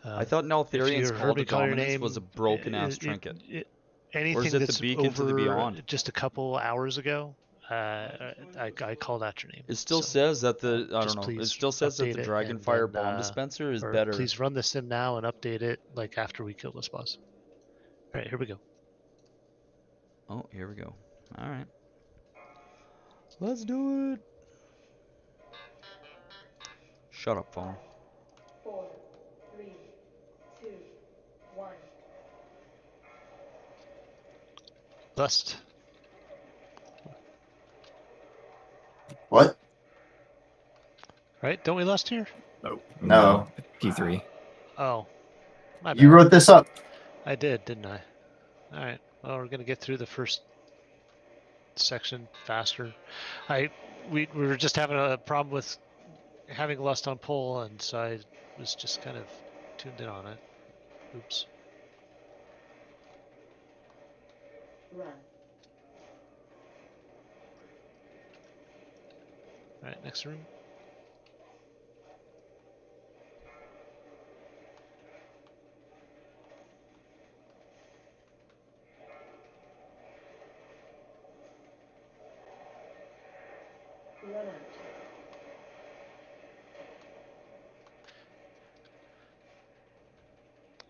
I thought If Neltharian's you Call heard to me call your Dominance name, was a broken ass trinket. Anything or is it that's the Beacon over to the Beyond? just a couple hours ago, I called out your name. It still So, says that the I just don't know. It please still says that update the it, Dragonfire and bomb then, dispenser is or better. Please run the sim now and update it like after we kill this boss. All right, here we go. Oh, here we go. All right. Let's do it. Shut up, phone. 4, 3, 2, 1. Lust. What? Right? Don't we lust here? No. P3. Oh, my bad. You wrote this up. I did, didn't I? All right. Well, we're gonna get through the first section faster. We were just having a problem with having lust on pull, and so I was just kind of tuned in on it. Oops. Run. All right, next room. Run out.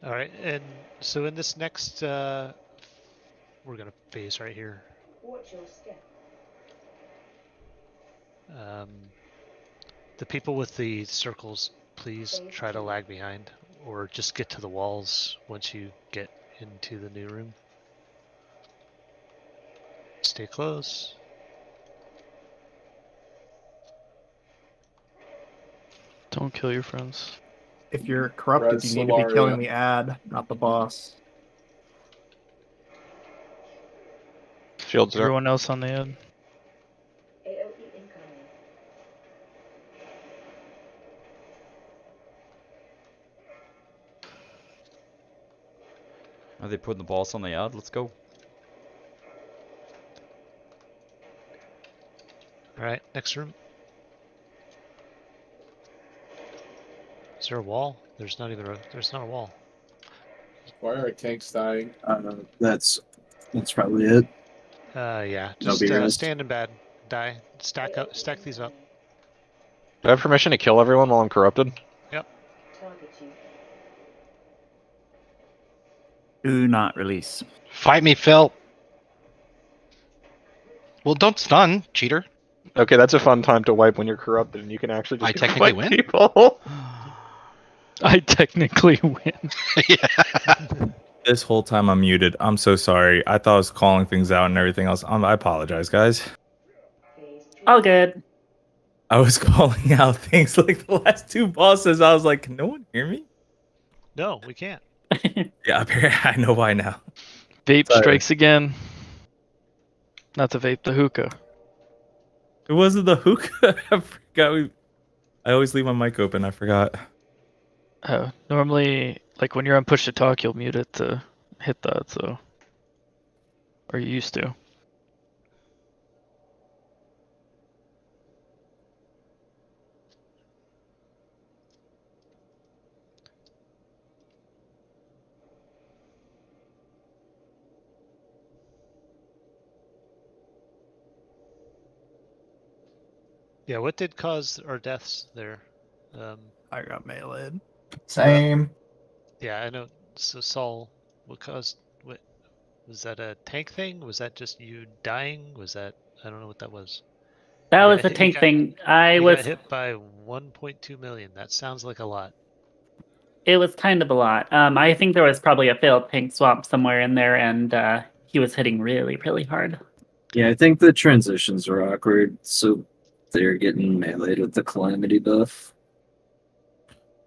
All right, and so in this next, we're gonna phase right here. Watch your step. The people with the circles, please try to lag behind, or just get to the walls once you get into the new room. Stay close. Don't kill your friends. If you're corrupted, Red you need to be Solaria. killing the ad, not the boss. Shields up. Everyone else on the end. AOE incoming. Are they putting the boss on the ad? Let's go. All right, next room. Is there a wall? There's not even a. There's not a wall. Why are our tanks dying? That's probably it. Yeah. No Just BRS. stand in bed. Die. Stack these up. Do I have permission to kill everyone while I'm corrupted? Yep. Target you. Do not release. Fight me, Phil. Well, don't stun, cheater. Okay, that's a fun time to wipe when you're corrupted, and you can actually just I go technically fight win? people. I technically win. This whole time I'm muted. I'm so sorry. I thought I was calling things out and everything else. I apologize, guys. All good. I was calling out things like the last two bosses. I was like, can no one hear me? No, we can't. Yeah, I know why now. Vape Sorry. strikes again. Not to vape the hookah. It wasn't the hookah. I forgot. I always leave my mic open. I forgot. Normally, like when you're on push to talk, you'll mute it to hit that, so. Or you used to. Yeah. What did cause our deaths there? I got meleeed. Same. Yeah, I know. So Saul, what caused what? Was that a tank thing? Was that just you dying? Was that I don't know what that was. That You was got a hit- you tank got- thing. You got hit by 1.2 million. That sounds like a lot. It was kind of a lot. I think there was probably a failed tank swap somewhere in there, and he was hitting really, really hard. Yeah, I think the transitions were awkward, so they're getting meleeed with the calamity buff.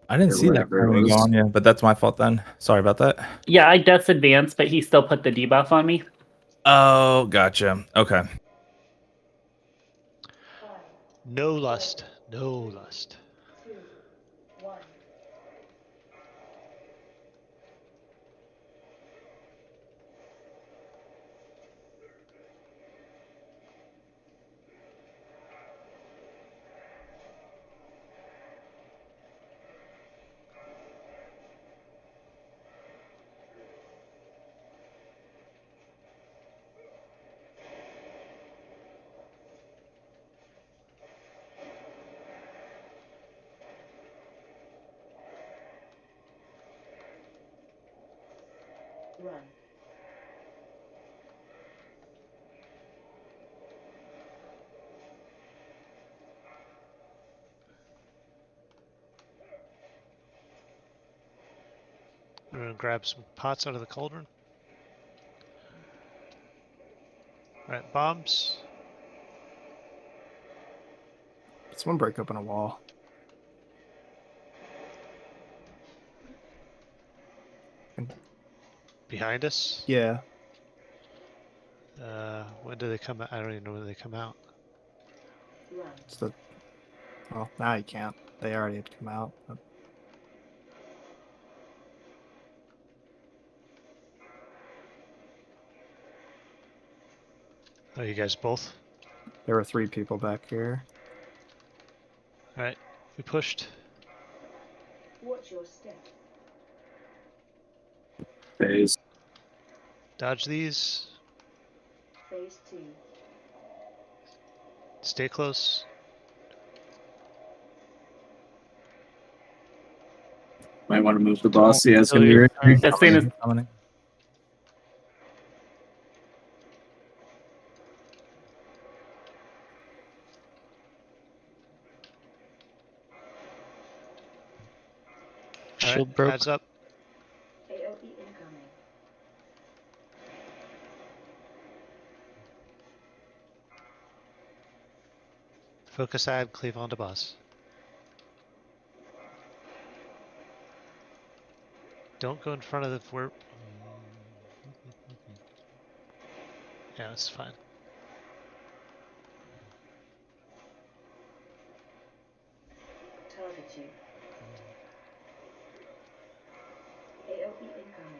I didn't Or see that whatever it coming was. on, yeah, but that's my fault then. Sorry about that. Yeah, I just advanced, but he still put the debuff on me. Oh, gotcha. Okay. No lust. No lust. 2, 1. Run. We're gonna grab some pots out of the cauldron. Alright, bombs. Someone break open a wall. Behind us? Yeah. When do they come out? I don't even know when they come out. It's the. Well, now you can't. They already had come out. But Oh, you guys both? there were 3 people back here. Alright, we pushed. Watch your step. Phase. Dodge these. Phase 2. Stay close. Might want to move the boss. He has Kill gonna be you. right As soon as Shield broke. Heads up. AOE incoming. Focus ad, cleave onto boss. Don't go in front of the Yeah, it's fine. Target you. AOE incoming.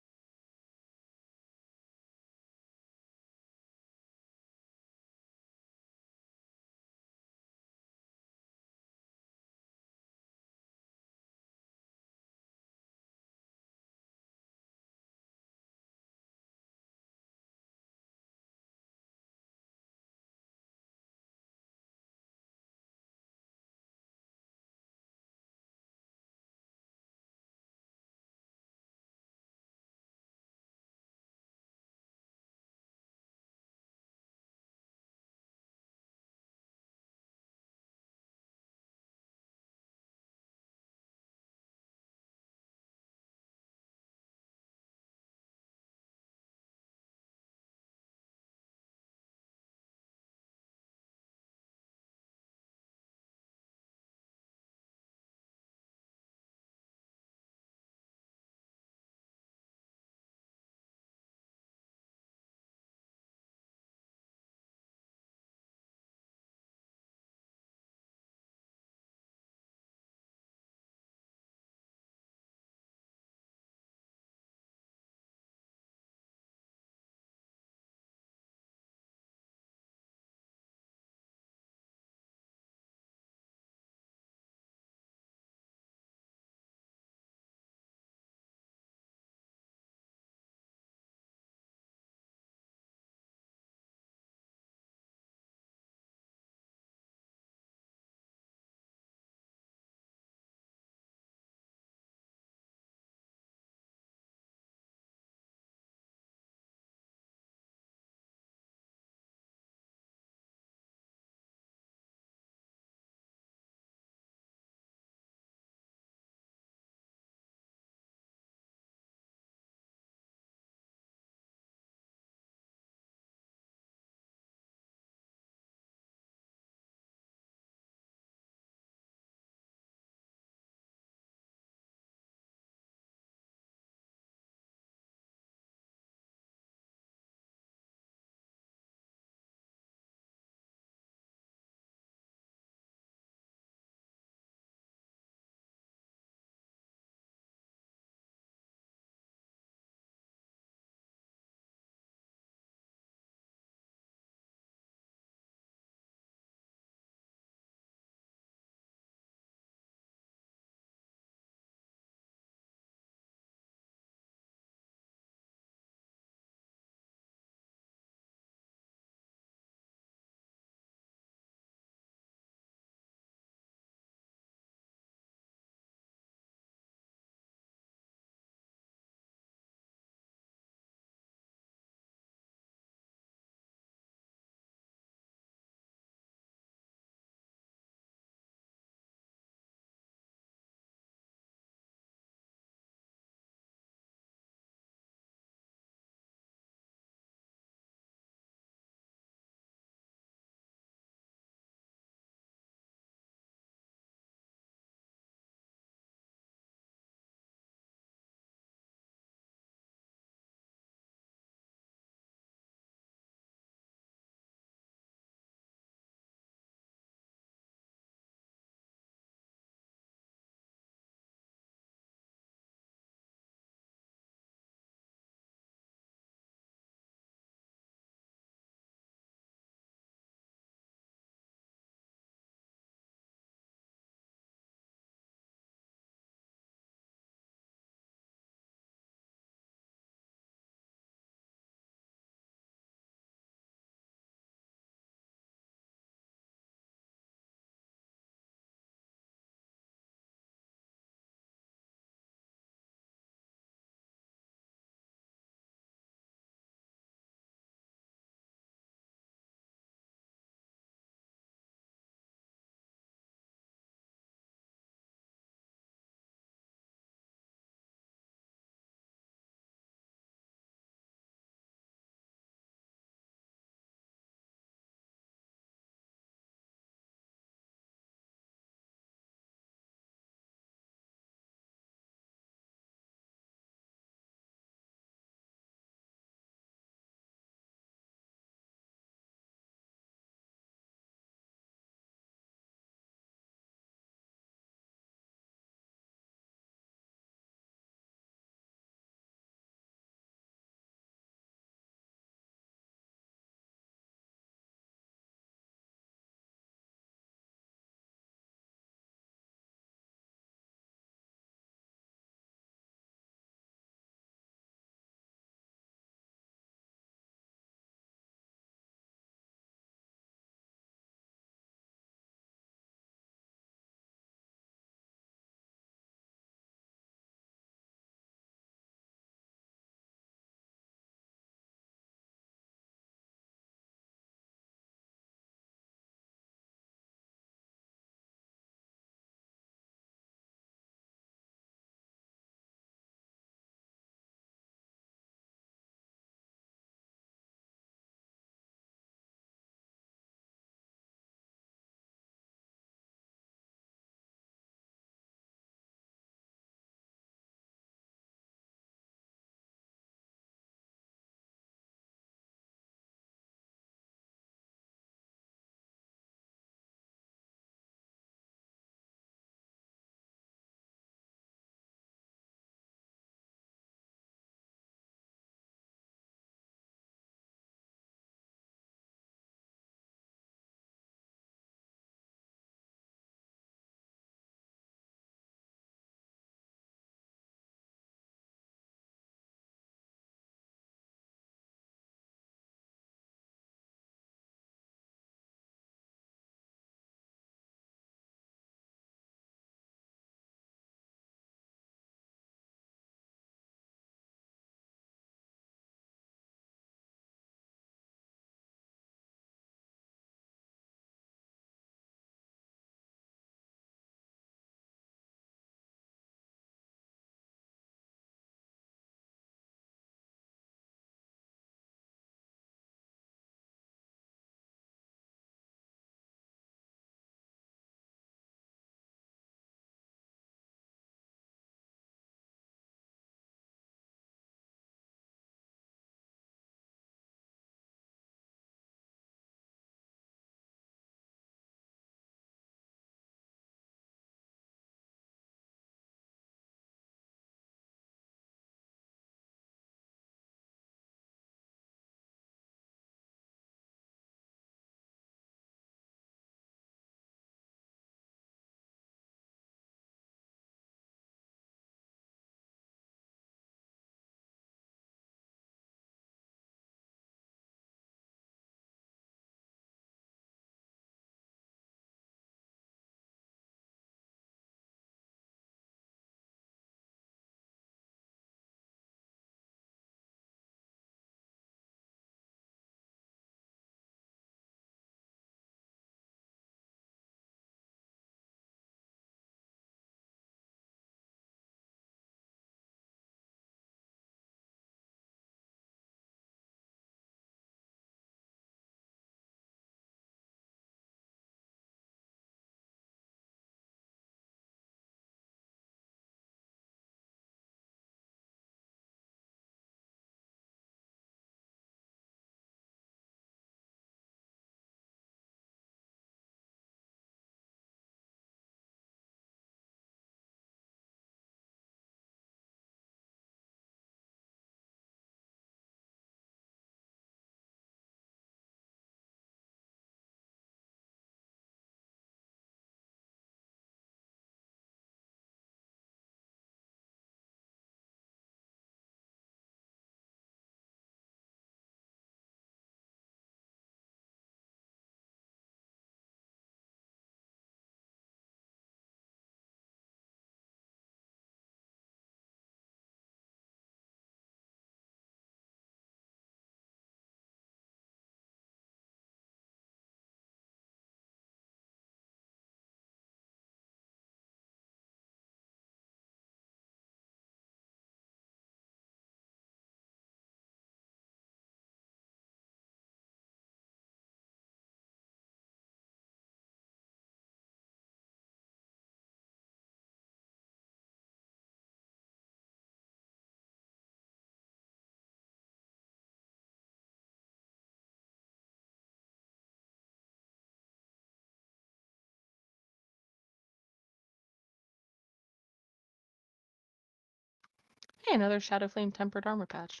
Hey, another Shadow Flame tempered armor patch.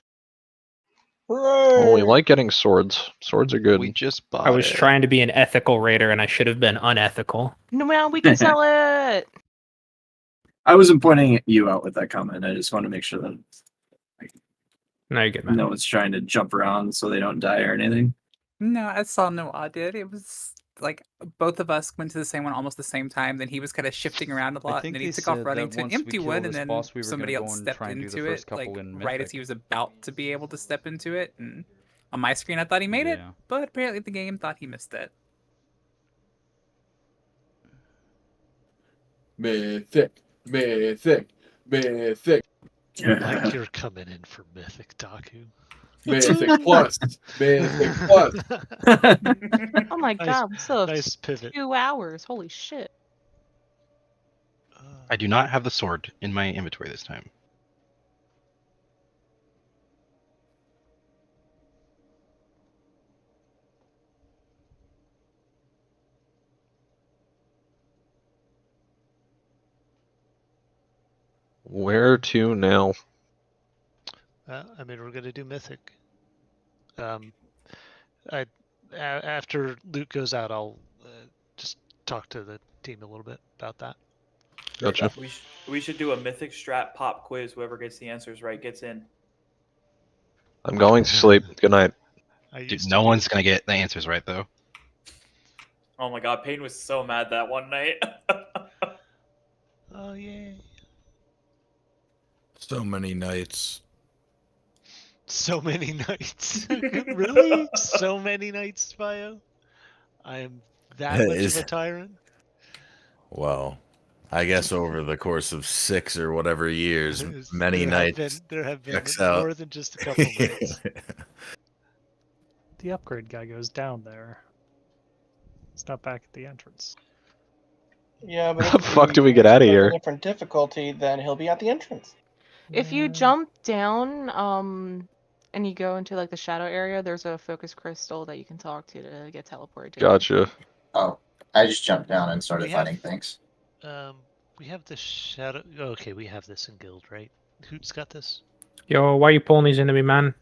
Well, we like getting swords. Swords are good. We just bought I was it. trying to be an ethical raider, and I should have been unethical. No, now we can sell it. I wasn't pointing you out with that comment. I just want to make sure that No, you're good, man. no one's trying to jump around so they don't die or anything. No, I saw Noah did. It was like both of us went to the same one almost the same time. Then he was kind of shifting around a lot, think and then he they took off said running that to an once we empty kill one, this and then boss, we were somebody gonna go else and stepped try and do the into first it, like couple in right as Mythic. he was about to be able to step into it. And on my screen, I thought he made it, Yeah. but apparently the game thought he missed it. Mythic, mythic, mythic. Like you're coming in for Mythic, Taku. Mythic plus, mythic plus. Oh my Nice- god, we still have nice pivot. 2 hours. Holy shit. I do not have the sword in my inventory this time. Where to now? I mean, we're gonna do Mythic. After Luke goes out, I'll just talk to the team a little bit about that. Gotcha. We should do a Mythic strat pop quiz. Whoever gets the answers right gets in. I'm going to sleep. Good night. Dude, no one's gonna get the answers right though. Oh my god, Payne was so mad that one night. Oh yeah. So many nights. So many nights. Really? So many nights, Bio? I am that much of a tyrant? Well, I guess over the course of 6 or whatever years, many There have nights. been checks more out. than just a couple nights. The upgrade guy goes down there. It's not back at the entrance. Yeah, but How the fuck do we get out of a here? different difficulty, then he'll be at the entrance. If you jump down, and you go into like the shadow area, there's a focus crystal that you can talk to get teleported to. Gotcha. Oh, I just jumped down and started We have- finding things. We have the shadow. Okay, we have this in guild, right? Hoot's got this. Yo, why you pulling these into me, man?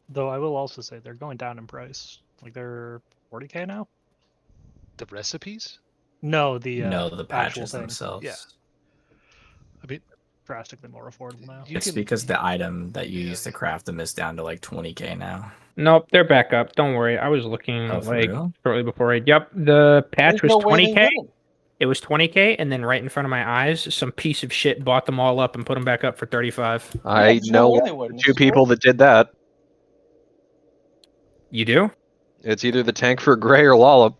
Though I will also say they're going down in price. Like they're 40k now. The recipes? No, the No, the actual patches thing. themselves. Yeah, I mean, drastically more affordable now. It's because the item that you use to craft them is down to like 20k now. Nope, they're back up. Don't worry. I was looking Oh, for like real? shortly before. Yep, the patch There's was no way they 20k. wouldn't. It was 20k, and then right in front of my eyes, some piece of shit bought them all up and put them back up for 35. I there's no know way they wouldn't. two people that did that. You do? It's either the tank for Gray or Lollop.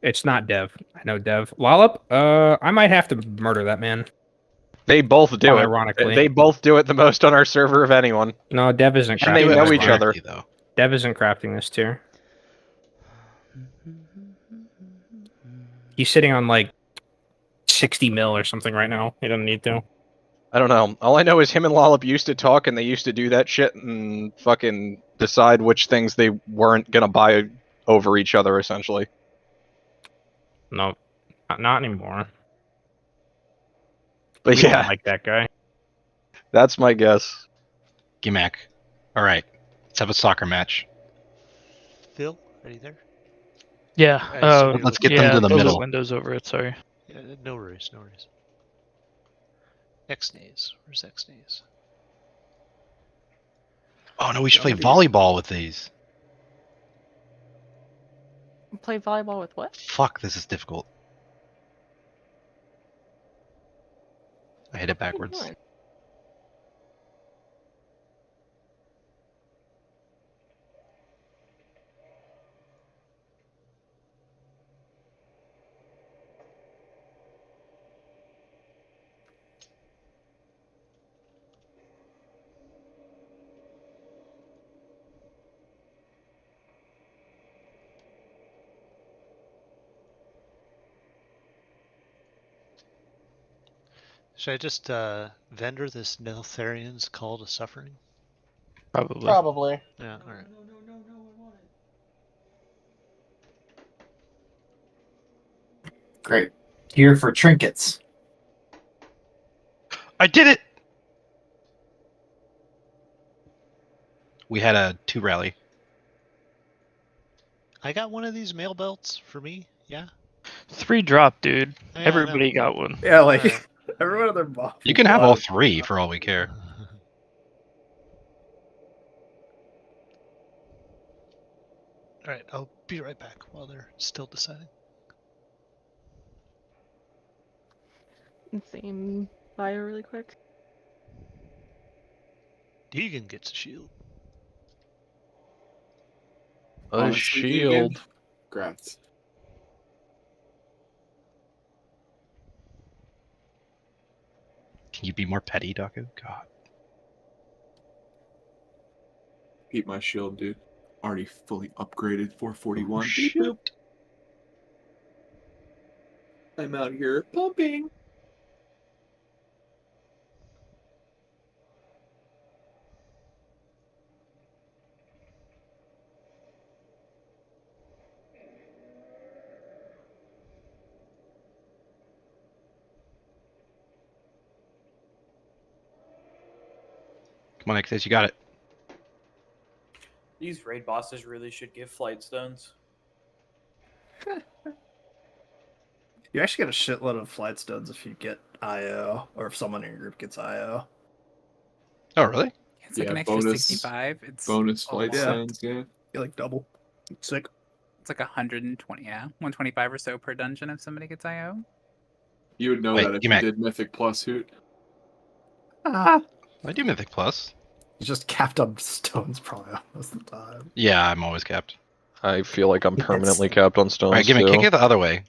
It's not Dev. I know Dev. Lollop, I might have to murder that man. They both do it. Ironically. They both do it the most on our server of anyone. No, Dev isn't crafting. And they this know each tier. other. Though. Dev isn't crafting this tier. He's sitting on like 60 mil or something right now. He doesn't need to. I don't know. All I know is him and Lollop used to talk, and they used to do that shit and fucking decide which things they weren't gonna buy over each other, essentially. No, not anymore. But We don't yeah, like that guy. that's my guess. Gimac. All right, let's have a soccer match. Phil, are you there? Yeah. I assume you're Let's get looking- them to the close middle. Windows over it. Sorry. Yeah, no worries, no worries. X-Nays. Where's X-Nays? Oh no, we should play volleyball with these. Play volleyball with what? Fuck, this is difficult. I hit it backwards. doing? Should I just vendor this Neltharian's Call to Suffering? Probably. Probably. Yeah, alright. Great. Here for trinkets. I did it! We had a 2 rally. I got one of these mail belts for me. Yeah. 3 drop, dude. Yeah, I Everybody know. got one. Yeah, like Alright. everyone of their buff. You can have all 3 for all we care. Alright, I'll be right back while they're still deciding. Same bio really quick. Deegan gets a shield. A Honestly, shield. Deegan, Congrats. Can you be more petty, Daku? God. Keep my shield, dude. Already fully upgraded 441. Oh, Beep, boop. I'm out here pumping. Come on, Xace, you got it. These raid bosses really should give flight stones. You actually get a shitload of flight stones if you get IO, or if someone in your group gets IO. Oh, really? It's like Yeah, an extra bonus- 65. It's Bonus a flight lot. stones, yeah. You like double. Sick. It's like 120, yeah, 125 or so per dungeon if somebody gets IO. You would know Wait, that if you you meant- did Mythic Plus Hoot. I do Mythic Plus. He's just capped on stones probably most of the time. Yeah, I'm always capped. I feel like I'm permanently capped on stones. Alright, give me too. kick it the other way.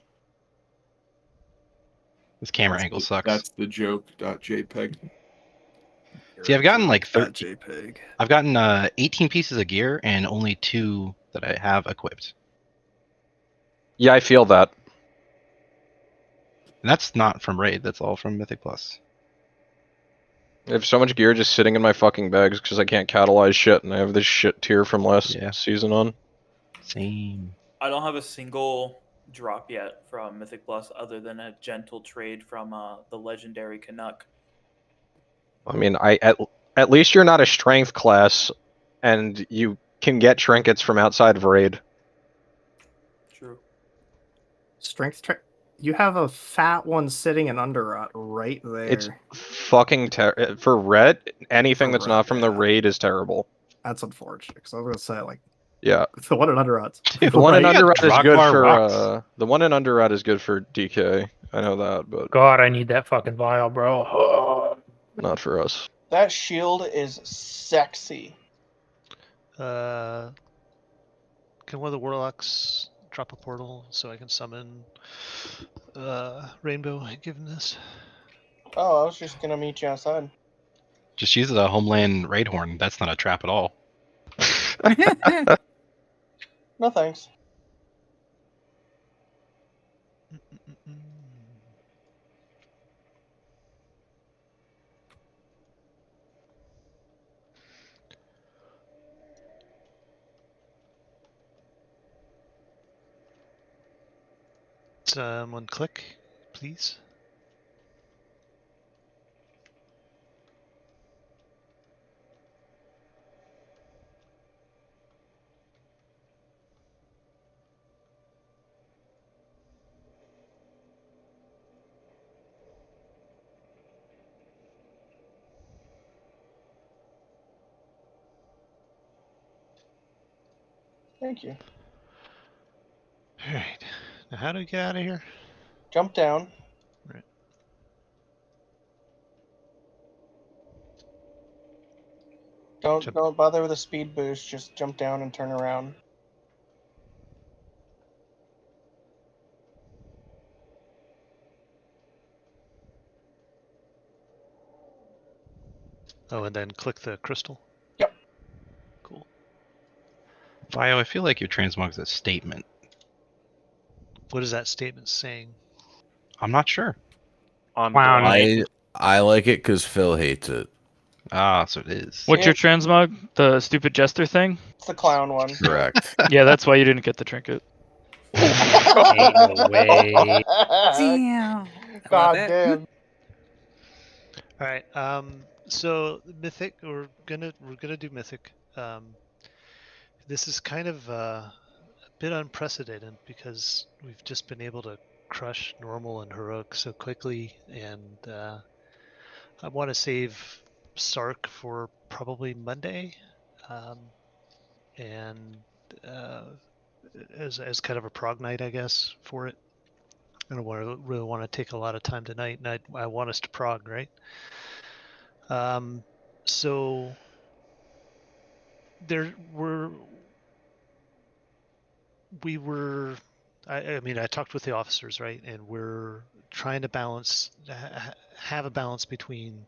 This camera angle sucks. That's the joke.jpg. See, I've gotten like That 13. JPEG. I've gotten 18 pieces of gear and only 2 that I have equipped. Yeah, I feel that. And that's not from Raid, that's all from Mythic Plus. I have so much gear just sitting in my fucking bags because I can't catalyze shit, and I have this shit tier from last season on. Same. I don't have a single drop yet from Mythic Plus other than a gentle trade from the legendary Canuck. I mean, at least you're not a strength class, and you can get trinkets from outside of raid. True. Strength you have a fat one sitting in Underrot right there. It's fucking for red. Anything For that's red, not from the yeah. raid is terrible. That's unfortunate because I was gonna say like Yeah. the one in Underrot's. The one in right? Underrot is good Drogvar for rocks. the one in Underrot is good for DK. I know that, but God, I need that fucking vial, bro. not for us. That shield is sexy. Can one of the warlocks drop a portal so I can summon Rainbow given this? Oh, I was just gonna meet you outside. Just use the Homeland Raid Horn. That's not a trap at all. No thanks. Someone click, please. Thank you. Alright. Now how do we get out of here? Jump down. Right. Don't bother with a speed boost. Just jump down and turn around. Oh, and then click the crystal. Yep. Cool. Vio, I feel like your transmog's a statement. What is that statement saying? I'm not sure. On I like it because Phil hates it. Ah, so it is. What's your transmog? The stupid jester thing? It's the clown one. Correct. Yeah, that's why you didn't get the trinket. Damn. God damn. All right. So Mythic, we're gonna do Mythic. This is kind of a bit unprecedented because we've just been able to crush normal and heroic so quickly, and I want to save Sark for probably Monday, and as kind of a prog night, I guess, for it. I don't really want to take a lot of time tonight, and I want us to prog, right? So there we were. I mean, I talked with the officers, right, and we're trying to balance, have a balance between,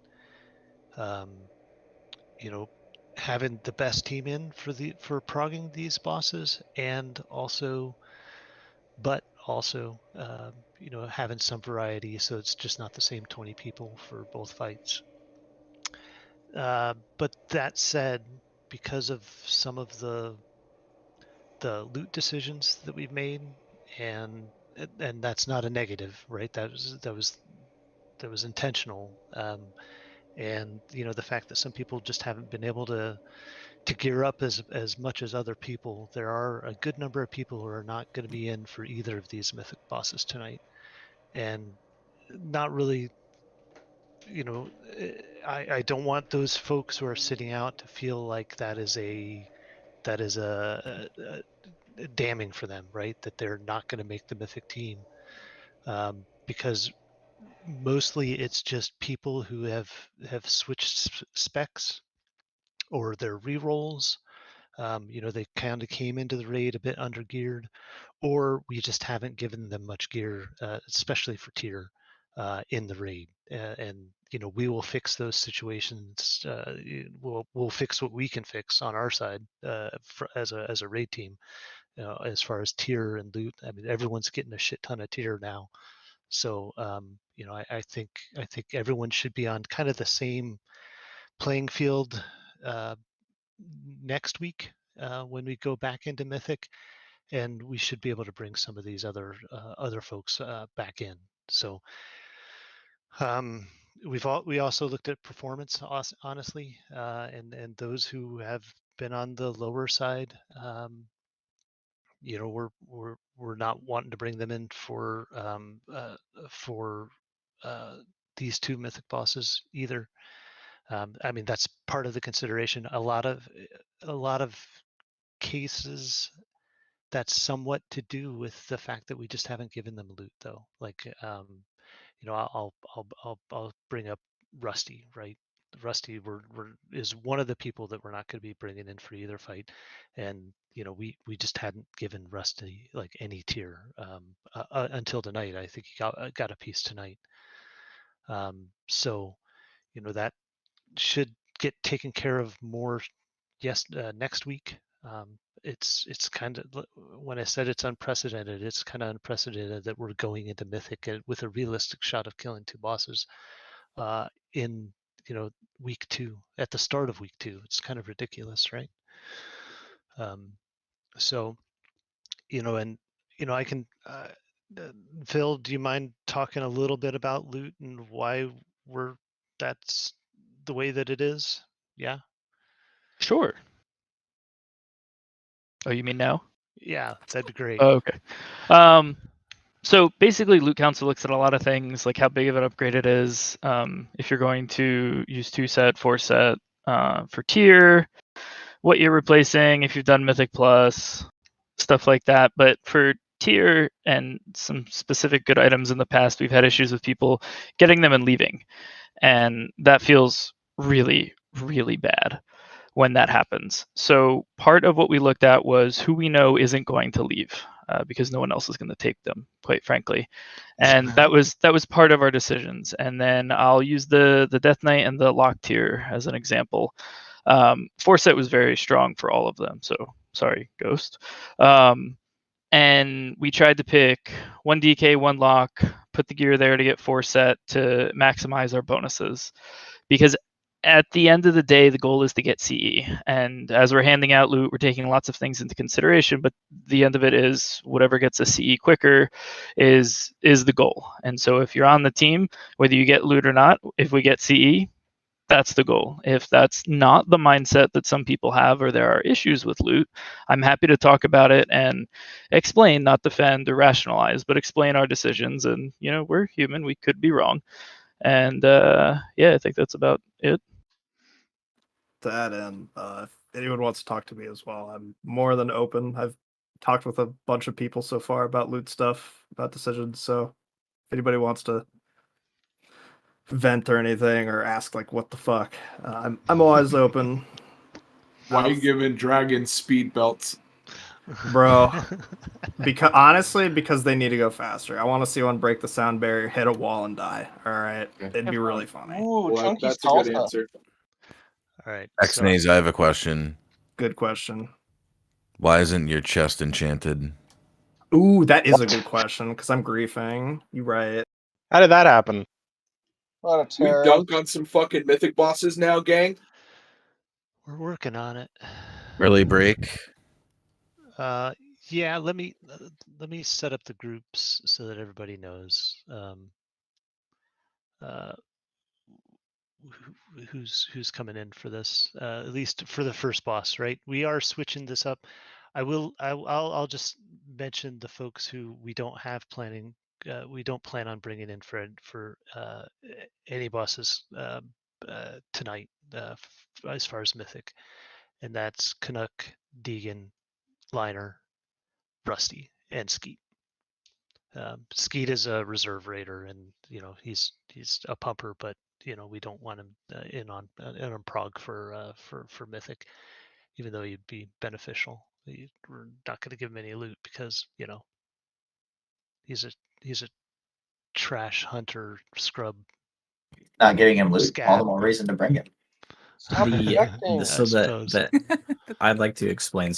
you know, having the best team in for progging these bosses, and also, but also, you know, having some variety, so it's just not the same 20 people for both fights. But that said, because of some of the loot decisions that we've made, and that's not a negative, right? That was intentional. And you know, the fact that some people just haven't been able to gear up as much as other people. There are a good number of people who are not going to be in for either of these mythic bosses tonight, and not really. You know, I don't want those folks who are sitting out to feel like that is a damning for them, right? That they're not going to make the mythic team, because mostly it's just people who have switched specs or their rerolls. You know, they kind of came into the raid a bit under geared, or we just haven't given them much gear, especially for tier, in the raid. And you know, we will fix those situations. We'll fix what we can fix on our side, as a raid team. As far as tier and loot, I mean, everyone's getting a shit ton of tier now. So you know, I think everyone should be on kind of the same playing field next week, when we go back into Mythic, and we should be able to bring some of these other folks back in. So we also looked at performance, honestly, and those who have been on the lower side. You know, we're not wanting to bring them in for these two mythic bosses either. I mean, that's part of the consideration. A lot of cases, that's somewhat to do with the fact that we just haven't given them loot, though. Like, you know, I'll bring up Rusty, right? Rusty is one of the people that we're not going to be bringing in for either fight, and you know, we just hadn't given Rusty like any tier until tonight. I think he got a piece tonight. So you know, that should get taken care of more. Yes, next week. It's kind of, when I said it's unprecedented, it's kind of unprecedented that we're going into Mythic with a realistic shot of killing two bosses in, you know, week 2, at the start of week 2. It's kind of ridiculous, right? So, you know, and you know, I can. Phil, do you mind talking a little bit about loot and why that's the way that it is? Yeah. Sure. Oh, you mean now? Yeah, that'd be great. Oh, okay. So basically, Loot Council looks at a lot of things, like how big of an upgrade it is. If you're going to use 2-set, 4-set for tier, what you're replacing, if you've done Mythic Plus, stuff like that. But for tier and some specific good items in the past, we've had issues with people getting them and leaving. And that feels really, really bad when that happens. So part of what we looked at was who we know isn't going to leave, because no one else is going to take them, quite frankly. And that was part of our decisions. And then I'll use the Death Knight and the Lock tier as an example. 4-set was very strong for all of them. So sorry, Ghost. And we tried to pick 1 DK, 1 Lock, put the gear there to get 4-set to maximize our bonuses. Because at the end of the day, the goal is to get CE. And as we're handing out loot, we're taking lots of things into consideration, but the end of it is whatever gets a CE quicker is the goal. And so if you're on the team, whether you get loot or not, if we get CE, that's the goal. If that's not the mindset that some people have, or there are issues with loot, I'm happy to talk about it and explain, not defend or rationalize, but explain our decisions. And, you know, we're human, we could be wrong. And yeah, I think that's about it. To that end, if anyone wants to talk to me as well, I'm more than open. I've talked with a bunch of people so far about loot stuff, about decisions. So if anybody wants to vent or anything or ask like what the fuck, I'm always open. Why are you giving dragons speed belts? Bro, because they need to go faster. I want to see one break the sound barrier, hit a wall, and die. All right, it'd be really funny. Ooh, Well, chunky that's a good salsa. answer. All right. Xnaze, I have a question. Good question. Why isn't your chest enchanted? Ooh, that is a good question because I'm griefing. You right. How did that happen? What a We terror. dunk on some fucking mythic bosses now, gang. We're working on it. Early break. Yeah. Let me set up the groups so that everybody knows. Who's coming in for this? At least for the first boss, right? We are switching this up. I'll just mention the folks who we don't have planning. We don't plan on bringing in for any bosses tonight as far as Mythic, and that's Canuck, Deegan, Liner, Rusty, and Skeet. Skeet is a reserve raider, and you know he's a pumper, but you know we don't want him in on prog for Mythic, even though he'd be beneficial. We're not going to give him any loot because you know he's a trash hunter scrub. Not getting him loot, all Scab. the more reason to bring him. Stop projecting. So that I'd like to explain